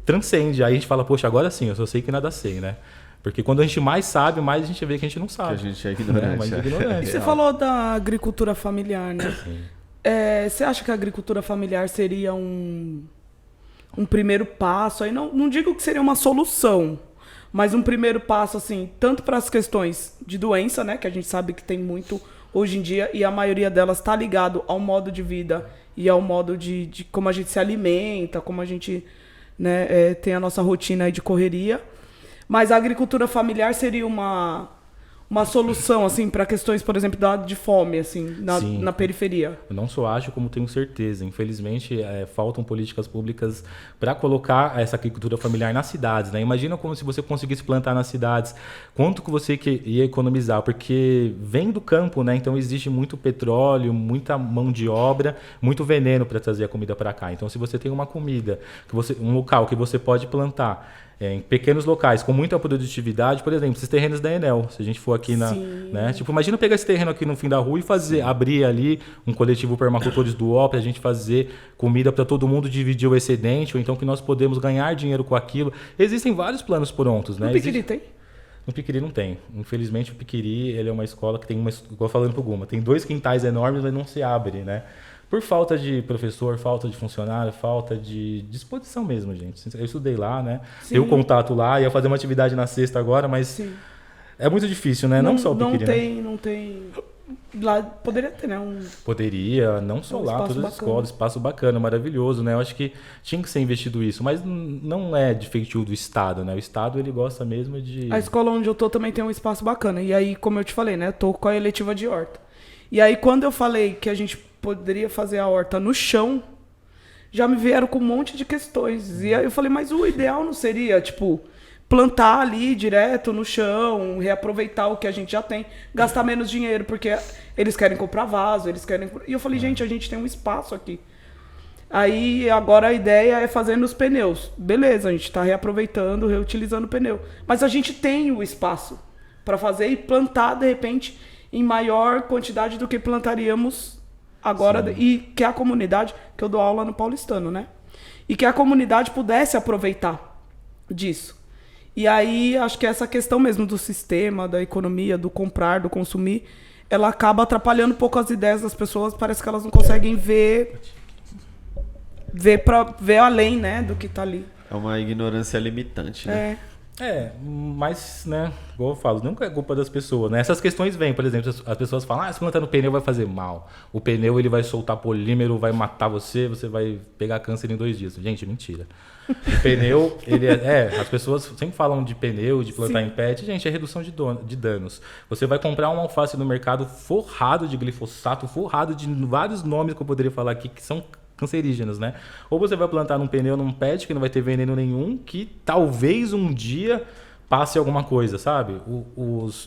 transcende, aí a gente fala, poxa, agora sim, eu só sei que nada sei, né? Porque quando a gente mais sabe, mais a gente vê que a gente não sabe. Que a gente é ignorante. Mais ignorante. Você falou da agricultura familiar, né? Você acha que a agricultura familiar seria um primeiro passo? Aí não digo que seria uma solução, mas um primeiro passo, assim, tanto para as questões de doença, né, que a gente sabe que tem muito hoje em dia, e a maioria delas está ligado ao modo de vida e ao modo de como a gente se alimenta, como a gente, né, tem a nossa rotina aí de correria. Mas a agricultura familiar seria uma solução, assim, para questões, por exemplo, de fome, assim, na periferia? Eu não só acho, como tenho certeza. Infelizmente, faltam políticas públicas para colocar essa agricultura familiar nas cidades, né? Imagina como se você conseguisse plantar nas cidades, quanto que você ia economizar, porque vem do campo, né? Então existe muito petróleo, muita mão de obra, muito veneno para trazer a comida para cá. Então, se você tem uma comida, um local que você pode plantar, em pequenos locais, com muita produtividade, por exemplo, esses terrenos da Enel, se a gente for aqui né? Tipo, imagina pegar esse terreno aqui no fim da rua e abrir ali um coletivo permacultores do O, pra gente fazer comida para todo mundo, dividir o excedente, ou então que nós podemos ganhar dinheiro com aquilo. Existem vários planos prontos, né? No Piquiri tem? No Piquiri não tem. Infelizmente, o Piquiri, ele é uma escola que tem igual falando pro Guma, tem 2 quintais enormes, mas não se abre, né? Por falta de professor, falta de funcionário, falta de disposição mesmo, gente. Eu estudei lá, né? Tenho contato lá, ia fazer uma atividade na sexta agora, mas é muito difícil, né? Não só o Piquiri. Não tem... Lá poderia ter, né? Poderia, não só lá, todas as escolas, espaço bacana, maravilhoso, né? Eu acho que tinha que ser investido isso, mas não é de feitio do Estado, né? O Estado, ele gosta mesmo de... A escola onde eu tô também tem um espaço bacana. E aí, como eu te falei, né? Tô com a eletiva de horta. E aí, quando eu falei que a gente poderia fazer a horta no chão, já me vieram com um monte de questões. E aí eu falei, mas o ideal não seria, tipo, plantar ali direto no chão, reaproveitar o que a gente já tem, gastar menos dinheiro, porque eles querem comprar vaso, eles querem... E eu falei, gente, a gente tem um espaço aqui. Aí, agora a ideia é fazer nos pneus. Beleza, a gente está reaproveitando, reutilizando o pneu. Mas a gente tem o espaço para fazer e plantar, de repente, em maior quantidade do que plantaríamos agora, e que a comunidade, que eu dou aula no Paulistano, né? E que a comunidade pudesse aproveitar disso. E aí, acho que essa questão mesmo do sistema, da economia, do comprar, do consumir, ela acaba atrapalhando um pouco as ideias das pessoas, parece que elas não conseguem ver além, né, do que tá ali. É uma ignorância limitante, né? Mas, né, igual eu falo, nunca é culpa das pessoas, né? Essas questões vêm, por exemplo, as pessoas falam, se plantar no pneu vai fazer mal. O pneu, ele vai soltar polímero, vai matar você vai pegar câncer em 2 dias. Gente, mentira. O pneu, as pessoas sempre falam de pneu, de plantar em pet. Gente, é redução de danos. Você vai comprar uma alface no mercado forrado de glifosato, forrado de vários nomes que eu poderia falar aqui, que são cancerígenos, né? Ou você vai plantar num pneu, num pet, que não vai ter veneno nenhum, que talvez um dia passe alguma coisa, sabe?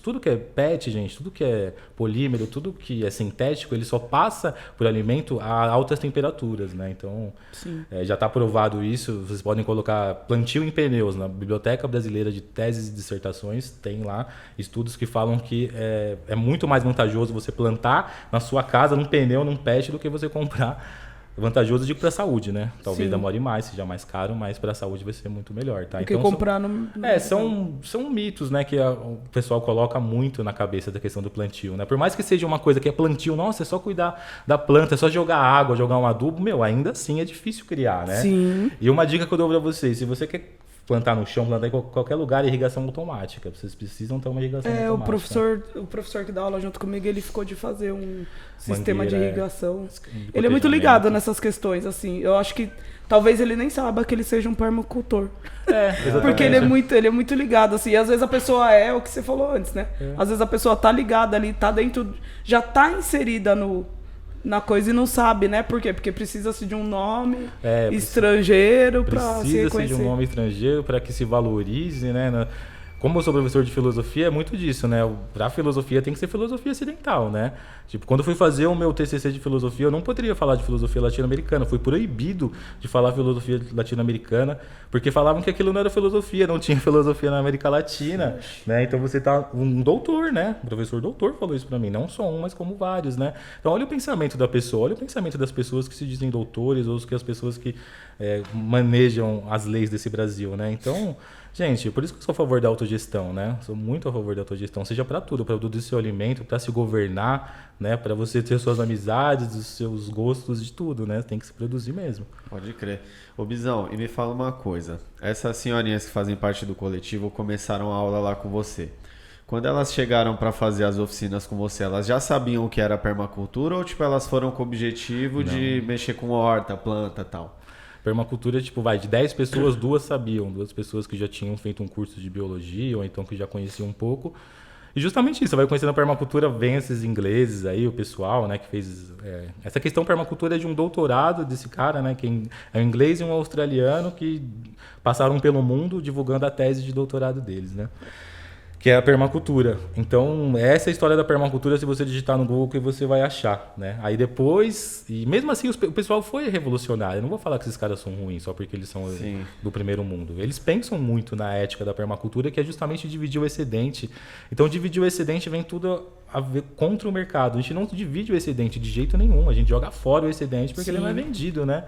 Tudo que é pet, gente, tudo que é polímero, tudo que é sintético, ele só passa por alimento a altas temperaturas, né? Então, já está provado isso. Vocês podem colocar plantio em pneus na Biblioteca Brasileira de Teses e Dissertações, tem lá estudos que falam que é muito mais vantajoso você plantar na sua casa, num pneu, num pet, do que você comprar. Vantajoso, digo, para a saúde, né? Talvez demore mais, seja mais caro, mas para a saúde vai ser muito melhor, tá? Porque então, comprar são mitos, né? Que o pessoal coloca muito na cabeça da questão do plantio, né? Por mais que seja uma coisa que é plantio, nossa, é só cuidar da planta, é só jogar água, jogar um adubo, ainda assim é difícil criar, né? Sim. E uma dica que eu dou para vocês, se você quer plantar no chão, plantar em qualquer lugar, irrigação automática. Vocês precisam ter uma irrigação automática. O professor que dá aula junto comigo, ele ficou de fazer um sistema de irrigação. Ele é muito ligado nessas questões, assim. Eu acho que talvez ele nem saiba que ele seja um permacultor. Porque ele é muito ligado, assim. E às vezes a pessoa é o que você falou antes, né? Às vezes a pessoa tá ligada ali, tá dentro, já tá inserida na coisa e não sabe, né? Por quê? Porque precisa-se de um nome estrangeiro para se reconhecer. Precisa-se de um nome estrangeiro para que se valorize, né? Como eu sou professor de filosofia, é muito disso, né? Para filosofia tem que ser filosofia ocidental, né? Tipo, quando eu fui fazer o meu TCC de filosofia, eu não poderia falar de filosofia latino-americana. Fui proibido de falar filosofia latino-americana, porque falavam que aquilo não era filosofia, não tinha filosofia na América Latina, né? Então você tá um doutor, né? O professor doutor falou isso para mim, não só um, mas como vários, né? Então olha o pensamento da pessoa, olha o pensamento das pessoas que se dizem doutores, ou que as pessoas que manejam as leis desse Brasil, né? Então, gente, por isso que eu sou a favor da autogestão, né? Sou muito a favor da autogestão, seja para tudo, para produzir seu alimento, para se governar, né? Para você ter suas amizades, os seus gostos, de tudo, né? Tem que se produzir mesmo. Pode crer. Ô Bizão, e me fala uma coisa. Essas senhorinhas que fazem parte do coletivo começaram a aula lá com você. Quando elas chegaram para fazer as oficinas com você, elas já sabiam o que era permacultura ou tipo elas foram com o objetivo de mexer com horta, planta e tal? Permacultura, tipo, de 10 pessoas, 2 sabiam. 2 pessoas que já tinham feito um curso de biologia, ou então que já conheciam um pouco. E justamente isso, você vai conhecendo a permacultura, vem esses ingleses aí, o pessoal, né, que fez... Essa questão permacultura é de um doutorado desse cara, né, que é um inglês e um australiano que passaram pelo mundo divulgando a tese de doutorado deles, né? Que é a permacultura. Então, essa é a história da permacultura, se você digitar no Google, que você vai achar, né? Aí depois, e mesmo assim o pessoal foi revolucionário. Eu não vou falar que esses caras são ruins só porque eles são do primeiro mundo. Eles pensam muito na ética da permacultura, que é justamente dividir o excedente. Então, dividir o excedente vem tudo a ver contra o mercado. A gente não divide o excedente de jeito nenhum. A gente joga fora o excedente porque ele não é vendido, né?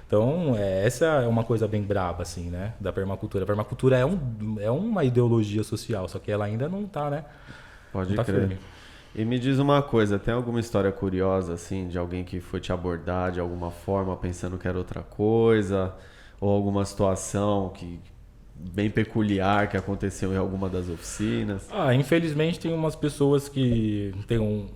Então, essa é uma coisa bem braba, assim, né? Da permacultura. A permacultura é uma ideologia social, só que ela ainda não tá, né? Pode crer. Firme. E me diz uma coisa, tem alguma história curiosa, assim, de alguém que foi te abordar de alguma forma pensando que era outra coisa? Ou alguma situação bem peculiar que aconteceu em alguma das oficinas? Infelizmente tem umas pessoas que têm um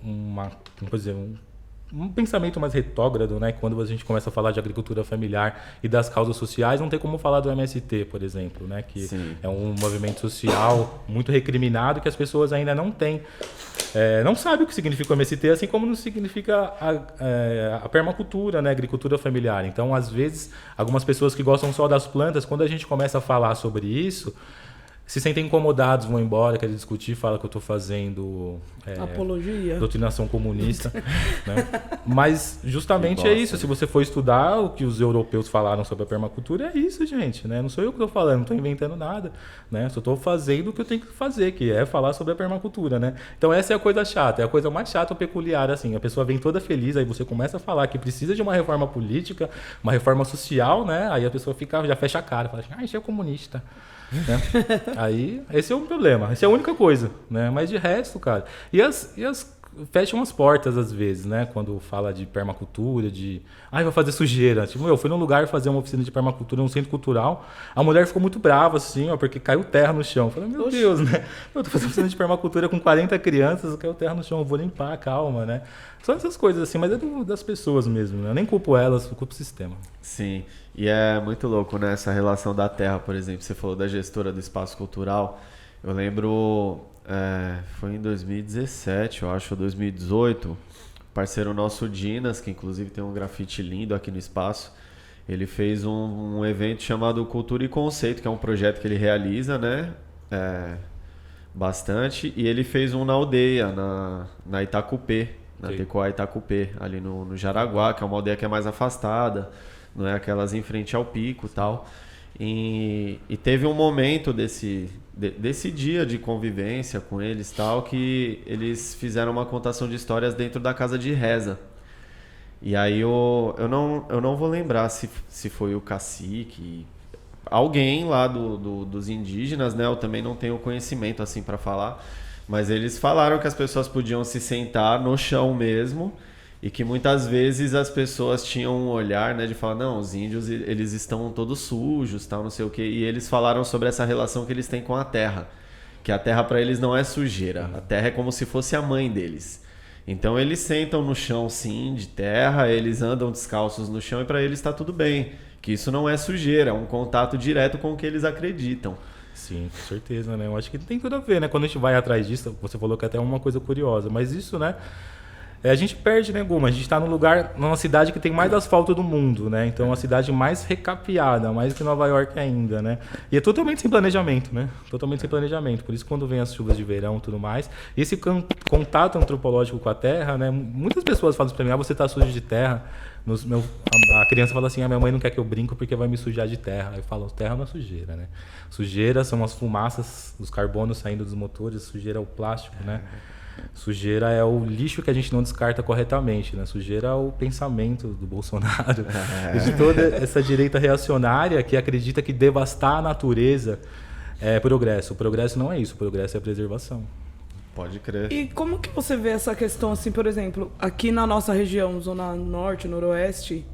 pensamento mais retrógrado, né? Quando a gente começa a falar de agricultura familiar e das causas sociais, não tem como falar do MST, por exemplo, né? Que é um movimento social muito recriminado que as pessoas ainda não têm. Não sabem o que significa o MST, assim como não significa a permacultura, né? Agricultura familiar. Então, às vezes, algumas pessoas que gostam só das plantas, quando a gente começa a falar sobre isso, se sentem incomodados, vão embora, querem discutir, falam que eu estou fazendo apologia, doutrinação comunista, né? Mas justamente é isso. Se você for estudar o que os europeus falaram sobre a permacultura, é isso, gente, né? Não sou eu que estou falando, não estou inventando nada, né? Só estou fazendo o que eu tenho que fazer, que é falar sobre a permacultura, né? Então essa é a coisa chata, é a coisa mais chata ou peculiar, assim. A pessoa vem toda feliz, aí você começa a falar que precisa de uma reforma política, uma reforma social, né? Aí a pessoa já fecha a cara, fala assim, isso é comunista. Né? Aí, esse é um problema, essa é a única coisa, né? Mas de resto, cara, e as fecham as portas às vezes, né? Quando fala de permacultura, vou fazer sujeira. Tipo, eu fui num lugar fazer uma oficina de permacultura num centro cultural, a mulher ficou muito brava, assim, ó, porque caiu terra no chão. Eu falei, meu Deus, né? Eu tô fazendo oficina de permacultura com 40 crianças, caiu terra no chão, eu vou limpar, calma, né? São essas coisas assim, mas é das pessoas mesmo, né? Eu nem culpo elas, eu culpo o sistema. Sim, e é muito louco, né? Essa relação da terra, por exemplo, você falou da gestora do espaço cultural. Eu lembro, foi em 2017, eu acho, ou 2018, parceiro nosso Dinas, que inclusive tem um grafite lindo aqui no espaço, ele fez um evento chamado Cultura e Conceito, que é um projeto que ele realiza, né? Bastante, e ele fez um na aldeia, na Itacupê, na Tecoá Itacupê, ali no Jaraguá, que é uma aldeia que é mais afastada, não é aquelas em frente ao pico e tal. E teve um momento desse dia de convivência com eles tal, que eles fizeram uma contação de histórias dentro da casa de reza. E aí eu não vou lembrar se foi o cacique, alguém lá dos indígenas, né? Eu também não tenho conhecimento assim para falar, mas eles falaram que as pessoas podiam se sentar no chão mesmo e que muitas vezes as pessoas tinham um olhar, né, de falar, não, os índios eles estão todos sujos, tal, não sei o quê. E eles falaram sobre essa relação que eles têm com a terra, que a terra para eles não é sujeira, a terra é como se fosse a mãe deles. Então eles sentam no chão, sim, de terra, eles andam descalços no chão e para eles está tudo bem, que isso não é sujeira, é um contato direto com o que eles acreditam. Sim, com certeza, né? Eu acho que tem tudo a ver, né? Quando a gente vai atrás disso, você falou que até é uma coisa curiosa, mas isso, né? A gente perde, né, Guma? A gente está numa cidade que tem mais asfalto do mundo, né? Então, é uma cidade mais recapeada, mais que Nova York ainda, né? E é totalmente sem planejamento, né? Totalmente sem planejamento. Por isso, quando vem as chuvas de verão e tudo mais, esse contato antropológico com a terra, né? Muitas pessoas falam para mim, você está sujo de terra. A criança fala assim, minha mãe não quer que eu brinco porque vai me sujar de terra. Aí eu falo, terra não é sujeira, né? Sujeira são as fumaças, os carbonos saindo dos motores, sujeira é o plástico, né? Sujeira é o lixo que a gente não descarta corretamente, né? Sujeira é o pensamento do Bolsonaro, de toda essa direita reacionária que acredita que devastar a natureza é progresso. O progresso não é isso, o progresso é a preservação. Pode crer. E como que você vê essa questão, assim, por exemplo, aqui na nossa região, zona norte, noroeste,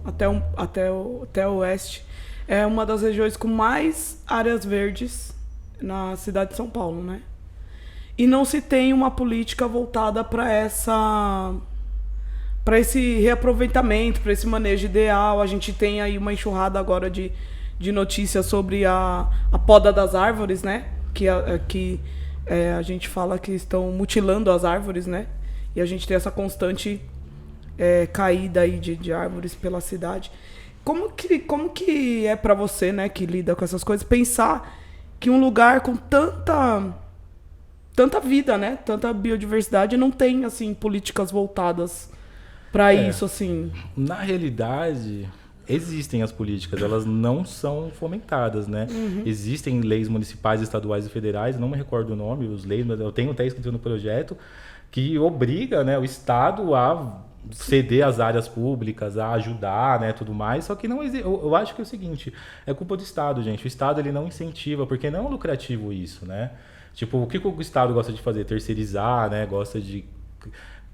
até o oeste, é uma das regiões com mais áreas verdes na cidade de São Paulo, né? E não se tem uma política voltada para esse reaproveitamento, para esse manejo ideal. A gente tem aí uma enxurrada agora de notícias sobre a poda das árvores, né? Que a gente fala que estão mutilando as árvores, né? E a gente tem essa constante caída aí de árvores pela cidade. Como que é para você, né, que lida com essas coisas, pensar que um lugar com tanta vida, né? Tanta biodiversidade, não tem, assim, políticas voltadas para isso, assim. Na realidade, existem as políticas, elas não são fomentadas, né? Uhum. Existem leis municipais, estaduais e federais, não me recordo o nome, os leis, mas eu tenho até escrito no projeto, que obriga, né, o Estado a ceder as áreas públicas, a ajudar, né, tudo mais, só que não existe. Eu acho que é o seguinte, é culpa do Estado, gente. O Estado, ele não incentiva, porque não é lucrativo isso, né? Tipo, o que o Estado gosta de fazer? Terceirizar, né? Gosta de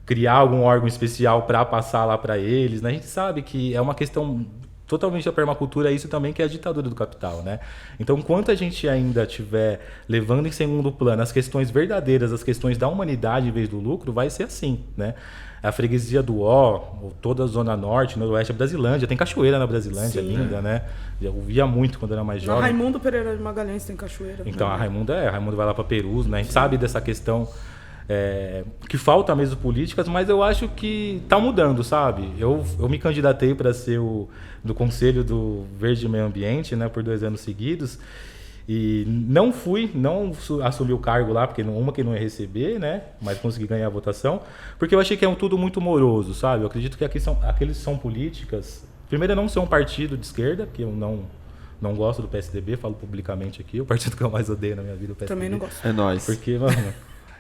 criar algum órgão especial para passar lá para eles, né? A gente sabe que é uma questão totalmente da permacultura, isso também que é a ditadura do capital, né? Então, enquanto a gente ainda estiver levando em segundo plano as questões verdadeiras, as questões da humanidade em vez do lucro, vai ser assim, né? A freguesia do toda a zona norte, noroeste, a Brasilândia, tem cachoeira na Brasilândia, sim, linda, né? Eu via muito quando era mais jovem. A Raimundo Pereira de Magalhães tem cachoeira. Então, a Raimundo vai lá para Perus, né? A gente sabe dessa questão que falta mesmo políticas, mas eu acho que tá mudando, sabe? Eu me candidatei para ser do Conselho do Verde e Meio Ambiente, né, por 2 anos seguidos, e não assumi o cargo lá, porque que não ia receber, né, mas consegui ganhar a votação, porque eu achei que é tudo muito moroso, sabe? Eu acredito que aqueles são políticas. Primeiro, eu não sou um partido de esquerda, que eu não gosto do PSDB, falo publicamente aqui, o partido que eu mais odeio na minha vida é o PSDB. Também não gosto. É nóis. Porque, mano,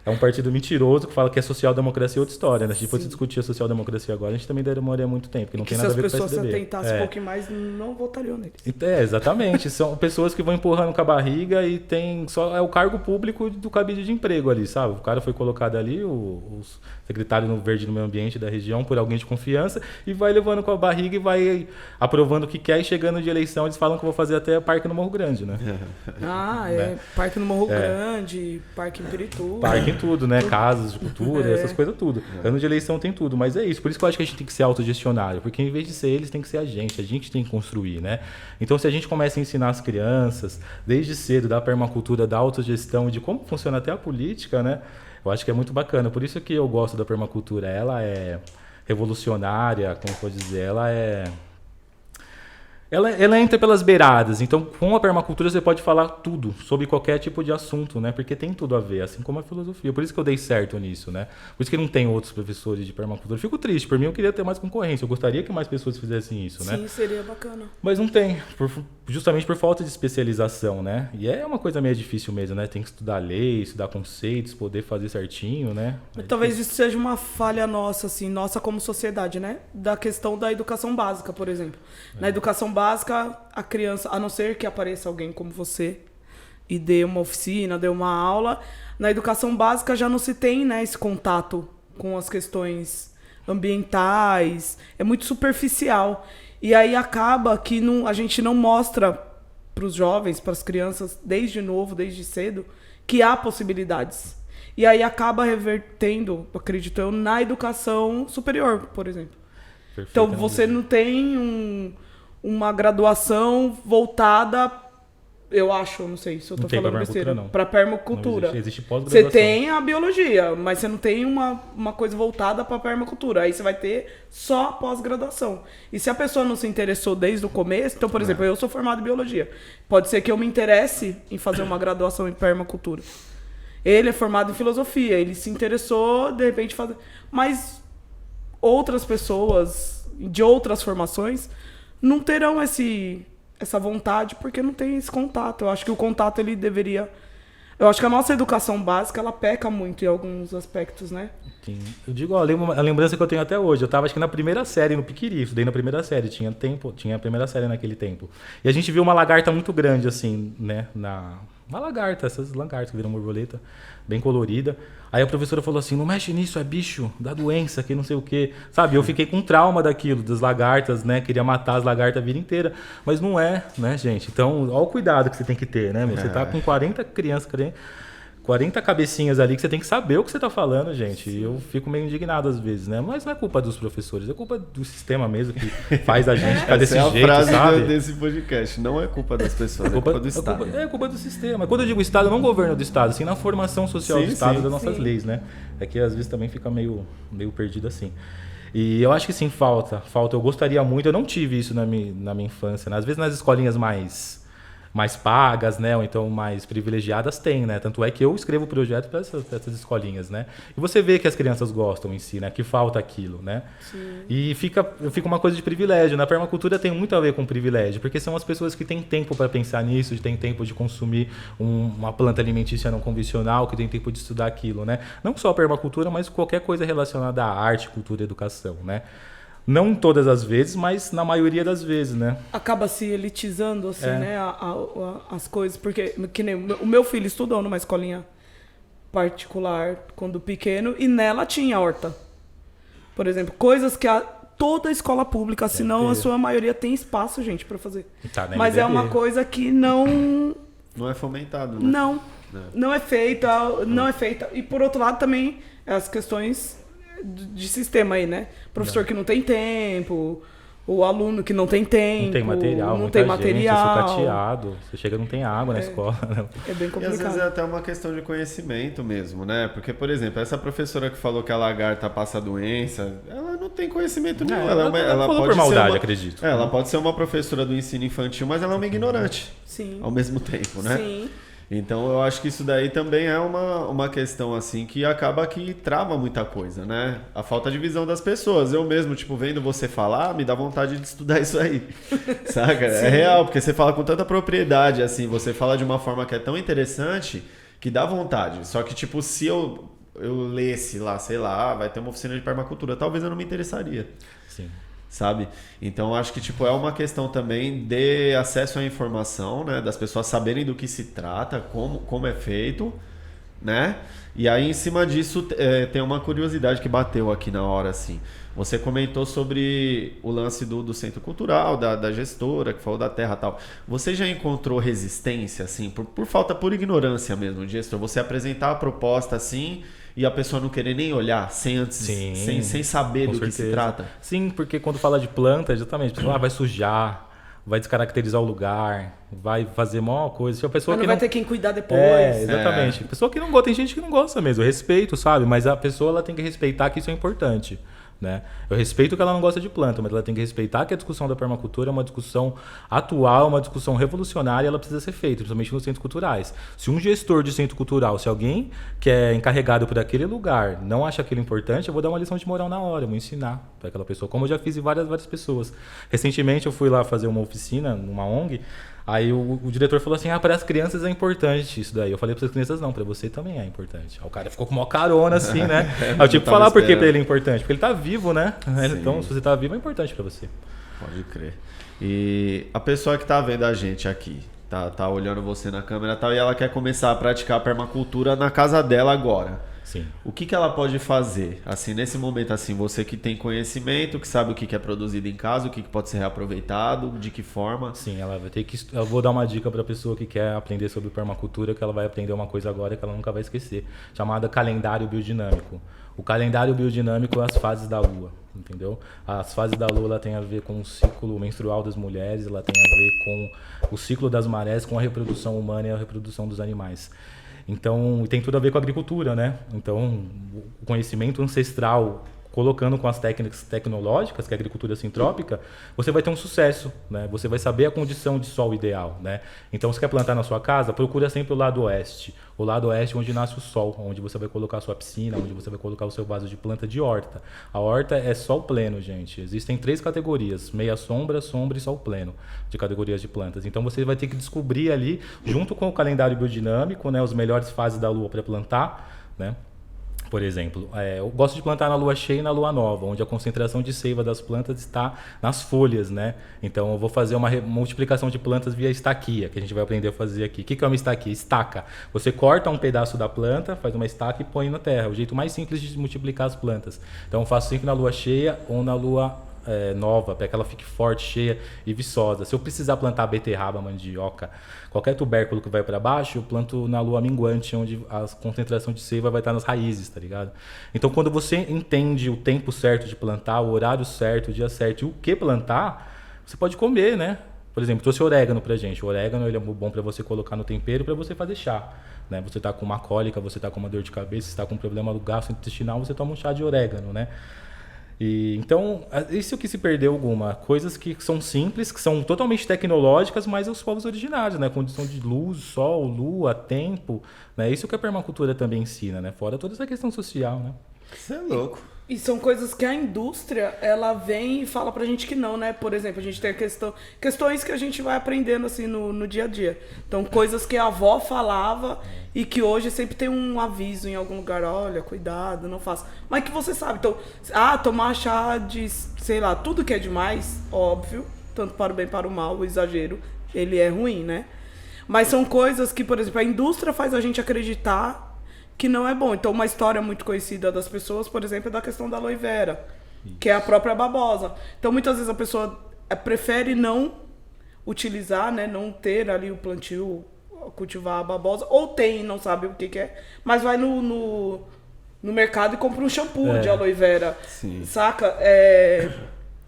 É um partido mentiroso que fala que é social-democracia, outra história, né? Se a gente fosse discutir a social-democracia agora, a gente também demoraria muito tempo, porque não tem nada a ver com o PSDB. Se as pessoas se atentassem um pouquinho mais, não votariam neles. Exatamente. São pessoas que vão empurrando com a barriga e tem só é o cargo público do cabide de emprego ali, sabe? O cara foi colocado ali, o secretário no verde do meio ambiente da região, por alguém de confiança, e vai levando com a barriga e vai aprovando o que quer, e chegando de eleição eles falam que vou fazer até parque no Morro Grande, né? Parque no Morro Grande, parque em Pirituba. Parque em tudo, né? Casas de cultura, essas coisas tudo. Ano de eleição tem tudo, mas é isso. Por isso que eu acho que a gente tem que ser autogestionário, porque em vez de ser eles, tem que ser a gente tem que construir, né? Então, se a gente começa a ensinar as crianças, desde cedo, da permacultura, da autogestão, de como funciona até a política, né? Eu acho que é muito bacana. Por isso que eu gosto da permacultura. Ela é revolucionária, como pode dizer, ela entra pelas beiradas, então com a permacultura você pode falar tudo, sobre qualquer tipo de assunto, né? Porque tem tudo a ver, assim como a filosofia. Por isso que eu dei certo nisso, né? Por isso que não tem outros professores de permacultura. Fico triste, por mim eu queria ter mais concorrência, eu gostaria que mais pessoas fizessem isso, né? Sim, seria bacana. Mas não tem, justamente por falta de especialização, né? E é uma coisa meio difícil mesmo, né? Tem que estudar lei, estudar conceitos, poder fazer certinho, né? Talvez isso seja uma falha nossa, assim, nossa como sociedade, né? Da questão da educação básica, por exemplo. Na educação básica, a criança, a não ser que apareça alguém como você e dê uma oficina, dê uma aula, na educação básica já não se tem, né, esse contato com as questões ambientais, é muito superficial. E aí acaba que a gente não mostra para os jovens, para as crianças, desde novo, desde cedo, que há possibilidades. E aí acaba revertendo, acredito eu, na educação superior, por exemplo. Então você não tem uma graduação voltada, eu acho, não sei se eu tô falando besteira, para permacultura. Existe pós-graduação. Você tem a biologia, mas você não tem uma coisa voltada para permacultura. Aí você vai ter só pós-graduação. E se a pessoa não se interessou desde o começo, então, por exemplo, eu sou formado em biologia. Pode ser que eu me interesse em fazer uma graduação em permacultura. Ele é formado em filosofia, ele se interessou, de repente, fazer. Mas outras pessoas de outras formações não terão essa vontade porque não tem esse contato. Eu acho que o contato ele deveria... Eu acho que a nossa educação básica ela peca muito em alguns aspectos, né? Sim. Eu digo, ó, a lembrança que eu tenho até hoje. Eu estava acho que na primeira série, no Piquiri, estudei na primeira série, tinha a primeira série naquele tempo. E a gente viu uma lagarta muito grande, assim, né? Uma lagarta, essas lagartas que viram borboleta, bem colorida. Aí a professora falou assim, não mexe nisso, é bicho, dá doença, que não sei o quê. Sabe, eu fiquei com trauma daquilo, das lagartas, né? Queria matar as lagartas a vida inteira. Mas não é, né, gente? Então, olha o cuidado que você tem que ter, né? Você tá com 40 crianças, 40 cabecinhas ali que você tem que saber o que você tá falando, gente. E eu fico meio indignado às vezes, né? Mas não é culpa dos professores, é culpa do sistema mesmo que faz a gente ficar desse jeito, frase sabe? Desse podcast. Não é culpa das pessoas, é culpa do Estado. É culpa do sistema. Quando eu digo Estado, não governo do Estado, assim, na formação social do Estado, das nossas leis, né? É que às vezes também fica meio perdido assim. E eu acho que sim, falta. Eu gostaria muito, eu não tive isso na minha infância, né? Às vezes nas escolinhas mais pagas, né, ou então mais privilegiadas tem, né? Tanto é que eu escrevo projeto para essas escolinhas, né? E você vê que as crianças gostam em si, né? Que falta aquilo, né? Sim. E fica uma coisa de privilégio. Na permacultura tem muito a ver com privilégio, porque são as pessoas que têm tempo para pensar nisso, têm tempo de consumir uma planta alimentícia não convencional, que tem tempo de estudar aquilo, né? Não só a permacultura, mas qualquer coisa relacionada à arte, cultura e educação, né? Não todas as vezes, mas na maioria das vezes, né? Acaba se elitizando, assim, né? As coisas. Porque que nem o meu filho estudou numa escolinha particular quando pequeno e nela tinha horta. Por exemplo, coisas que toda escola pública, se não a sua maioria, tem espaço, gente, para fazer. Tá, mas é uma coisa que não... Não é fomentado, né? Não é feita. Não é feita. E, por outro lado, também as questões... de sistema aí, né? Professor que não tem tempo, o aluno que não tem tempo, não tem material, não tem material. Sucateado, você chega e não tem água na escola. É bem complicado. E às vezes é até uma questão de conhecimento mesmo, né? Porque, por exemplo, essa professora que falou que a lagarta passa doença, ela não tem conhecimento nenhum. Ela falou pode por maldade, ser acredito. Ela pode ser uma professora do ensino infantil, mas ela é uma ignorante. Sim. Ao mesmo tempo, né? Sim. Então eu acho que isso daí também é uma questão assim que acaba que trava muita coisa, né? A falta de visão das pessoas. Eu mesmo, tipo, vendo você falar, me dá vontade de estudar isso aí. Saca? É real, porque você fala com tanta propriedade, assim, você fala de uma forma que é tão interessante que dá vontade. Só que, tipo, se eu eu lesse lá, sei lá, vai ter uma oficina de permacultura, talvez eu não me interessaria. Sim. Sabe? Então acho que tipo, é uma questão também de acesso à informação, né? Das pessoas saberem do que se trata, como é feito, né? E aí em cima disso tem uma curiosidade que bateu aqui na hora, assim. Você comentou sobre o lance do centro cultural, da gestora, que falou da terra e tal. Você já encontrou resistência, assim, por falta, por ignorância mesmo, de gestor? Você apresentar a proposta assim e a pessoa não querer nem olhar, sem saber do que se trata? Sim, porque quando fala de planta, exatamente, a pessoa vai sujar, vai descaracterizar o lugar, vai fazer maior coisa. A pessoa mas não vai ter quem cuidar depois. Exatamente. Pessoa que não gosta, tem gente que não gosta mesmo, eu respeito, sabe? Mas a pessoa ela tem que respeitar que isso é importante. Né? Eu respeito que ela não gosta de planta, mas ela tem que respeitar que a discussão da permacultura é uma discussão atual, uma discussão revolucionária, ela precisa ser feita, principalmente nos centros culturais. Se um gestor de centro cultural, se alguém que é encarregado por aquele lugar não acha aquilo importante, eu vou dar uma lição de moral na hora, eu vou ensinar para aquela pessoa, como eu já fiz em várias pessoas. Recentemente eu fui lá fazer uma oficina numa ONG. Aí o diretor falou assim, para as crianças é importante isso daí. Eu falei para as crianças não, para você também é importante. Aí o cara ficou com uma carona assim, né? Aí eu tive que falar por que para ele é importante. Porque ele tá vivo, né? Sim. Então, se você tá vivo, é importante para você. Pode crer. E a pessoa que tá vendo a gente aqui, tá olhando você na câmera e tal, e ela quer começar a praticar a permacultura na casa dela agora. Sim. O que ela pode fazer? Assim, nesse momento, assim, você que tem conhecimento, que sabe o que é produzido em casa, o que pode ser reaproveitado, de que forma? Sim, ela vai ter que... Eu vou dar uma dica para a pessoa que quer aprender sobre permacultura, que ela vai aprender uma coisa agora que ela nunca vai esquecer, chamada calendário biodinâmico. O calendário biodinâmico é as fases da Lua, entendeu? As fases da Lua ela tem a ver com o ciclo menstrual das mulheres, ela tem a ver com o ciclo das marés, com a reprodução humana e a reprodução dos animais. Então, tem tudo a ver com a agricultura, né? Então, o conhecimento ancestral, colocando com as técnicas tecnológicas, que é a agricultura sintrópica, você vai ter um sucesso, né? Você vai saber a condição de sol ideal, né? Então, se quer plantar na sua casa, procura sempre o lado oeste. O lado oeste onde nasce o sol, onde você vai colocar a sua piscina, onde você vai colocar o seu vaso de planta de horta. A horta é sol pleno, gente. Existem 3 categorias, meia sombra, sombra e sol pleno, de categorias de plantas. Então, você vai ter que descobrir ali, junto com o calendário biodinâmico, né, as melhores fases da lua para plantar, né? Por exemplo, eu gosto de plantar na lua cheia e na lua nova, onde a concentração de seiva das plantas está nas folhas, né? Então eu vou fazer uma multiplicação de plantas via estaquia, que a gente vai aprender a fazer aqui. O que é uma estaquia? Estaca. Você corta um pedaço da planta, faz uma estaca e põe na terra. O jeito mais simples de multiplicar as plantas. Então eu faço sempre na lua cheia ou na lua nova, para que ela fique forte, cheia e viçosa. Se eu precisar plantar beterraba, mandioca, qualquer tubérculo que vai para baixo, eu planto na lua minguante, onde a concentração de seiva vai estar nas raízes, tá ligado? Então, quando você entende o tempo certo de plantar, o horário certo, o dia certo e o que plantar, você pode comer, né? Por exemplo, trouxe orégano pra gente. O orégano ele é bom para você colocar no tempero para você fazer chá. Né? Você tá com uma cólica, você tá com uma dor de cabeça, você tá com um problema do gastrointestinal, você toma um chá de orégano, né? Então, isso que se perdeu alguma. Coisas que são simples, que são totalmente tecnológicas, mas os povos originários, né? Condição de luz, sol, lua, tempo, né? Isso que a permacultura também ensina, né? Fora toda essa questão social, né? Isso é louco. E são coisas que a indústria, ela vem e fala pra gente que não, né? Por exemplo, a gente tem questões que a gente vai aprendendo assim no dia a dia. Então, coisas que a avó falava e que hoje sempre tem um aviso em algum lugar, olha, cuidado, não faça. Mas que você sabe, então, tomar chá de, sei lá, tudo que é demais, óbvio, tanto para o bem para o mal, o exagero, ele é ruim, né? Mas são coisas que, por exemplo, a indústria faz a gente acreditar que não é bom. Então, uma história muito conhecida das pessoas, por exemplo, é da questão da aloe vera, que é a própria babosa. Então, muitas vezes a pessoa prefere não utilizar, né, não ter ali o plantio, cultivar a babosa, ou tem, não sabe o que é, mas vai no mercado e compra um shampoo de aloe vera, Sim. saca?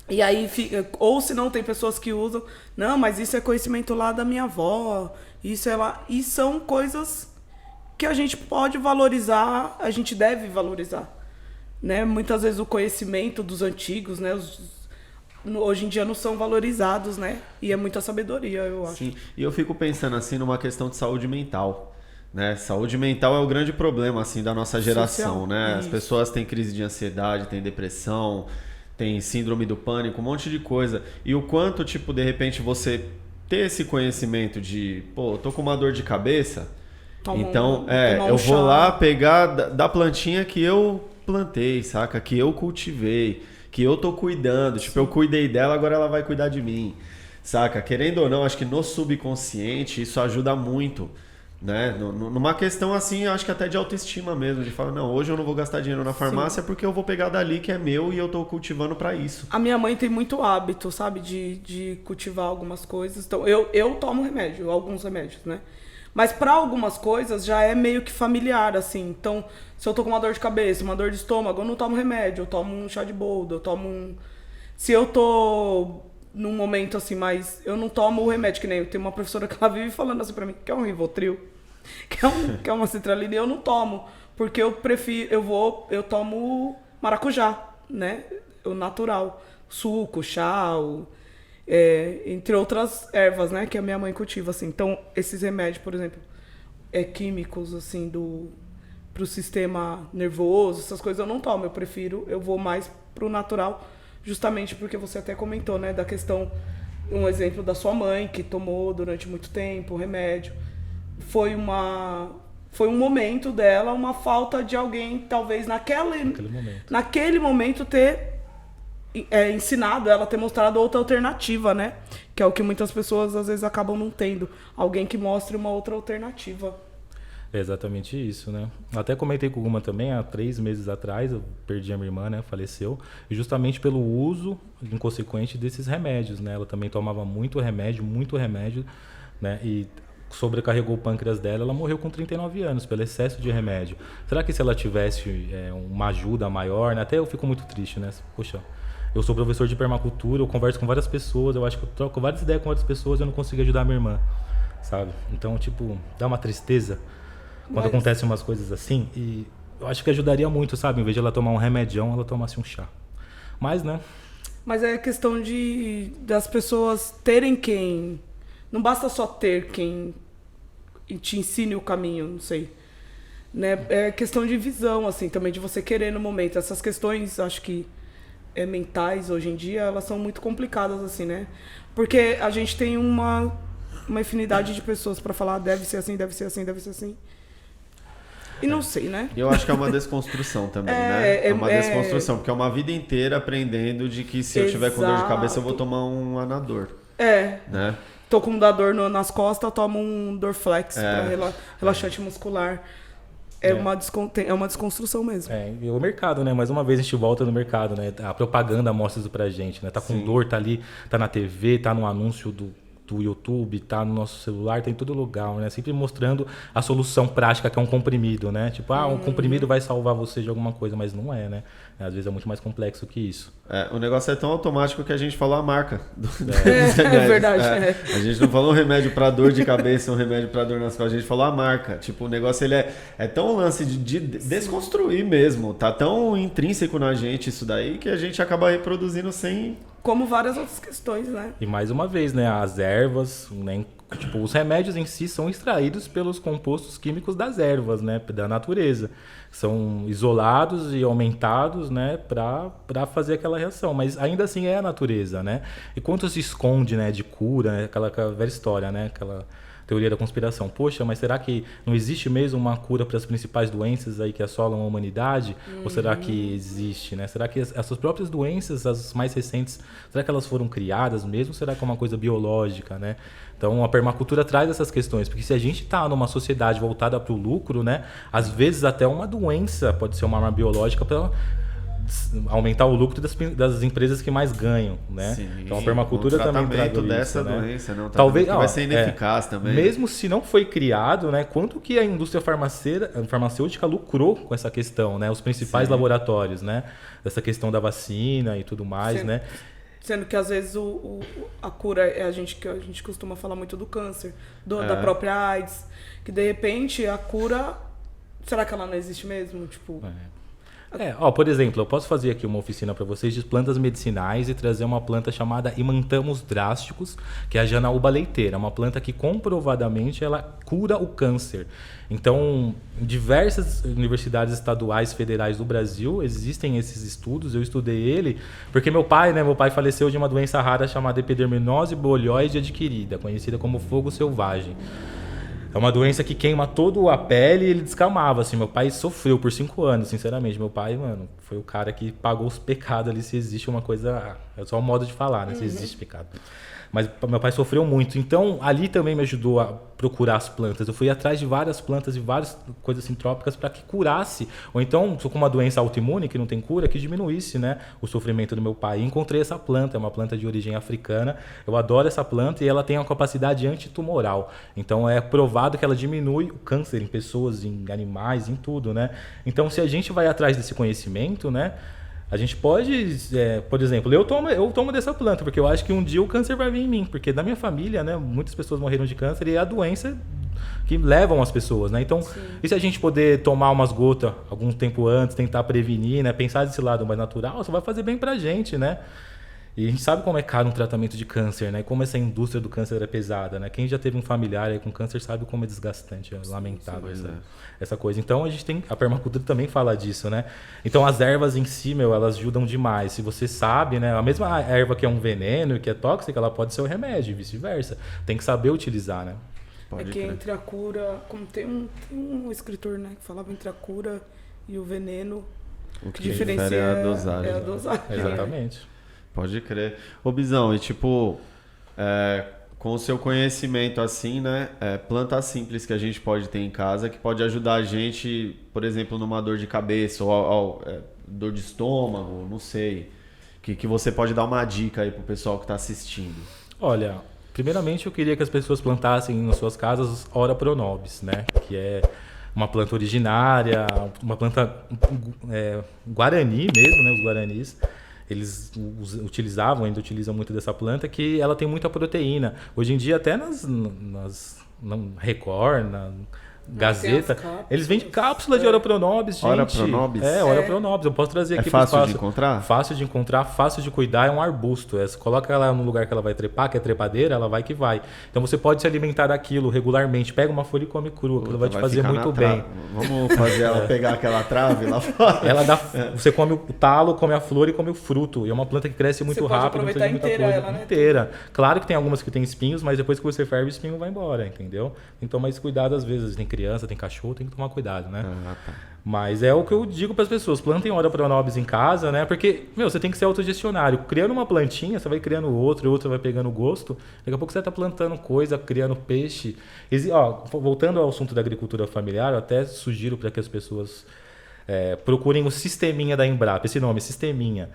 E aí, ou se não, tem pessoas que usam, não, mas isso é conhecimento lá da minha avó, isso é lá, e são coisas que a gente pode valorizar, a gente deve valorizar, né? Muitas vezes o conhecimento dos antigos, né? Hoje em dia não são valorizados, né? E é muita sabedoria, eu acho. Sim, e eu fico pensando assim numa questão de saúde mental, né? Saúde mental é o grande problema assim da nossa geração, social, né? Isso. As pessoas têm crise de ansiedade, têm depressão, têm síndrome do pânico, um monte de coisa. E o quanto, tipo, de repente você ter esse conhecimento de, pô, tô com uma dor de cabeça, Então, eu vou lá pegar da plantinha que eu plantei, saca? Que eu cultivei, que eu tô cuidando. Tipo, eu cuidei dela, agora ela vai cuidar de mim, saca? Querendo ou não, acho que no subconsciente isso ajuda muito, né? Numa questão assim, acho que até de autoestima mesmo, de falar, não, hoje eu não vou gastar dinheiro na farmácia porque eu vou pegar dali que é meu e eu tô cultivando pra isso. A minha mãe tem muito hábito, sabe, de cultivar algumas coisas. Então, eu tomo remédio, alguns remédios, né? Mas pra algumas coisas já é meio que familiar, assim. Então, se eu tô com uma dor de cabeça, uma dor de estômago, eu não tomo remédio, eu tomo um chá de boldo, eu tomo um... Se eu tô num momento assim, mas eu não tomo o remédio, que nem eu tenho uma professora que ela vive falando assim pra mim, que é um Rivotril, que é uma citralina, e eu não tomo, porque eu prefiro, eu tomo maracujá, né? O natural, suco, chá, entre outras ervas, né, que a minha mãe cultiva, assim. Então, esses remédios, por exemplo, químicos, assim, pro sistema nervoso, essas coisas eu não tomo, eu vou mais pro natural, justamente porque você até comentou, né, da questão, um exemplo da sua mãe, que tomou durante muito tempo o remédio. Foi um momento dela, uma falta de alguém, talvez naquele momento ter ensinado ela, ter mostrado outra alternativa, né? Que é o que muitas pessoas às vezes acabam não tendo. Alguém que mostre uma outra alternativa. É exatamente isso, né? Até comentei com uma também, há 3 meses atrás, eu perdi a minha irmã, né? Faleceu. E justamente pelo uso inconsequente desses remédios, né? Ela também tomava muito remédio, né? E sobrecarregou o pâncreas dela, ela morreu com 39 anos pelo excesso de remédio. Será que se ela tivesse uma ajuda maior, né? Até eu fico muito triste, né? Poxa, eu sou professor de permacultura, eu converso com várias pessoas, eu acho que eu troco várias ideias com outras pessoas e eu não consigo ajudar a minha irmã, sabe? Então, tipo, dá uma tristeza quando acontecem umas coisas assim, e eu acho que ajudaria muito, sabe? Em vez de ela tomar um remedião, ela tomasse um chá. Mas, né? Mas é questão das pessoas terem quem... Não basta só ter quem te ensine o caminho, não sei. Né? É questão de visão, assim, também, de você querer no momento. Essas questões, acho que mentais, hoje em dia, elas são muito complicadas, assim, né? Porque a gente tem uma infinidade de pessoas para falar, deve ser assim, deve ser assim, deve ser assim. E não sei, né? Eu acho que é uma desconstrução também, né? É uma desconstrução, porque é uma vida inteira aprendendo de que se eu tiver com dor de cabeça, eu vou tomar um Anador. Né? Tô com dor nas costas, eu tomo um Dorflex para relaxante muscular. É uma desconstrução mesmo. E o mercado, né? Mais uma vez a gente volta no mercado, né? A propaganda mostra isso pra gente, né? Tá com dor, tá ali, tá na TV, tá no anúncio do YouTube, tá no nosso celular, tá em todo lugar, né? Sempre mostrando a solução prática, que é um comprimido, né? Tipo, um comprimido vai salvar você de alguma coisa, mas não é, né? Às vezes é muito mais complexo que isso. O negócio é tão automático que a gente falou a marca dos remédios. É verdade. A gente não falou um remédio para dor de cabeça, um remédio para dor nas costas, a gente falou a marca. Tipo, o negócio ele é tão lance de desconstruir mesmo, tá tão intrínseco na gente isso daí que a gente acaba reproduzindo sem... Como várias outras questões, né? E mais uma vez, né? As ervas, né? Tipo, os remédios em si são extraídos pelos compostos químicos das ervas, né? Da natureza. São isolados e aumentados, né? Para fazer aquela reação. Mas ainda assim é a natureza, né? E quanto se esconde, né? De cura, né? Aquela velha história, né? Aquela teoria da conspiração. Poxa, mas será que não existe mesmo uma cura para as principais doenças aí que assolam a humanidade? Ou será que existe, né? Será que essas próprias doenças, as mais recentes, será que elas foram criadas mesmo? Será que é uma coisa biológica, né? Então, a permacultura traz essas questões, porque se a gente está numa sociedade voltada para o lucro, né? Às vezes até uma doença pode ser uma arma biológica para aumentar o lucro das empresas que mais ganham, né? Sim, então a permacultura também traz dessa isso, né? doença, não, talvez vai ser ineficaz também. Mesmo se não foi criado, né? Quanto que a indústria farmacêutica lucrou com essa questão, né? Os principais laboratórios, né? Dessa questão da vacina e tudo mais, né? Sendo que às vezes a cura a gente costuma falar muito do câncer, da própria AIDS, que de repente a cura, será que ela não existe mesmo? Tipo, por exemplo, eu posso fazer aqui uma oficina para vocês de plantas medicinais e trazer uma planta chamada Imanthamus drásticos, que é a janaúba leiteira, uma planta que comprovadamente ela cura o câncer. Então, em diversas universidades estaduais, federais do Brasil, existem esses estudos. Eu estudei ele porque meu pai faleceu de uma doença rara chamada epiderminose bolhoide adquirida, conhecida como fogo selvagem. É uma doença que queima toda a pele e ele descamava, assim. Meu pai sofreu por 5 anos, sinceramente. Meu pai, mano, foi o cara que pagou os pecados ali, se existe uma coisa... É só um modo de falar, né? Se existe pecado. Mas meu pai sofreu muito. Então, ali também me ajudou a procurar as plantas. Eu fui atrás de várias plantas e várias coisas assim, trópicas para que curasse. Ou então, sou com uma doença autoimune que não tem cura, que diminuísse, né, o sofrimento do meu pai. E encontrei essa planta, é uma planta de origem africana. Eu adoro essa planta e ela tem uma capacidade antitumoral. Então, é provado que ela diminui o câncer em pessoas, em animais, em tudo, né? Então, se a gente vai atrás desse conhecimento, né, a gente pode, por exemplo, eu tomo dessa planta, porque eu acho que um dia o câncer vai vir em mim, porque na minha família, né, muitas pessoas morreram de câncer e é a doença que levam as pessoas, né? Então, e se a gente poder tomar umas gotas algum tempo antes, tentar prevenir, né, pensar desse lado mais natural, isso vai fazer bem pra gente, né? E a gente sabe como é caro um tratamento de câncer, né? Como essa indústria do câncer é pesada, né? Quem já teve um familiar aí com câncer sabe como é desgastante, é lamentável essa coisa. Então a gente tem, a permacultura também fala disso, né? Então as ervas em si, elas ajudam demais. Se você sabe, né? A mesma erva que é um veneno e que é tóxica, ela pode ser um remédio e vice-versa. Tem que saber utilizar, né? Pode crer. Entre a cura, como tem um escritor, né, que falava entre a cura e o veneno, o que diferencia é a dosagem. É a dosagem. Exatamente. Pode crer. Ô Bizão, e tipo, com o seu conhecimento assim, né, plantas simples que a gente pode ter em casa, que pode ajudar a gente, por exemplo, numa dor de cabeça ou dor de estômago, não sei, que você pode dar uma dica aí pro pessoal que tá assistindo. Olha, primeiramente eu queria que as pessoas plantassem nas suas casas Ora Pronobis, né, que é uma planta originária, uma planta guarani mesmo, né, os guaranis. Eles utilizavam, ainda utilizam muito dessa planta, que ela tem muita proteína. Hoje em dia, até na Record, na Gazeta, eles vendem cápsula de Ora Pronobis, gente. Ora Pronobis? Ora Pronobis. Eu posso trazer aqui para o espaço. É fácil de encontrar? Fácil de encontrar, fácil de cuidar, é um arbusto. Você coloca ela no lugar que ela vai trepar, que é trepadeira, ela vai que vai. Então você pode se alimentar daquilo regularmente. Pega uma folha e come crua, que ela vai te fazer muito bem. Vamos fazer ela pegar aquela trave lá fora. Ela dá, você come o talo, come a flor e come o fruto. E é uma planta que cresce muito rápido. Você pode aproveitar inteira ela, né? Inteira. Claro que tem algumas que tem espinhos, mas depois que você ferve, o espinho vai embora, entendeu? Tem que tomar esse cuidado às vezes. Tem criança, tem cachorro, tem que tomar cuidado, né? Tá. Mas é o que eu digo para as pessoas, plantem Ora Pronobis em casa, né? Porque, você tem que ser autogestionário. Criando uma plantinha, você vai criando outra vai pegando gosto. Daqui a pouco você está plantando coisa, criando peixe. Voltando ao assunto da agricultura familiar, eu até sugiro para que as pessoas procurem o Sisteminha da Embrapa. Esse nome, Sisteminha.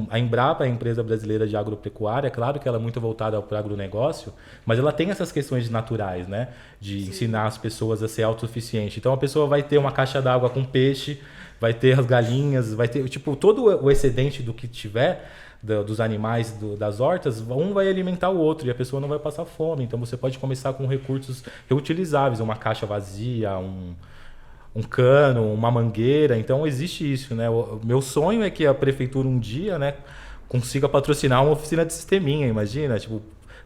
A Embrapa é a empresa brasileira de agropecuária. É claro que ela é muito voltada para o agronegócio, mas ela tem essas questões naturais, né? De ensinar as pessoas a ser autossuficiente. Então a pessoa vai ter uma caixa d'água com peixe, vai ter as galinhas, vai ter todo o excedente do que tiver, dos animais, das hortas, um vai alimentar o outro e a pessoa não vai passar fome. Então você pode começar com recursos reutilizáveis, uma caixa vazia, um cano, uma mangueira. Então existe isso, né? O meu sonho é que a prefeitura um dia, né, consiga patrocinar uma oficina de sisteminha, imagina, tipo,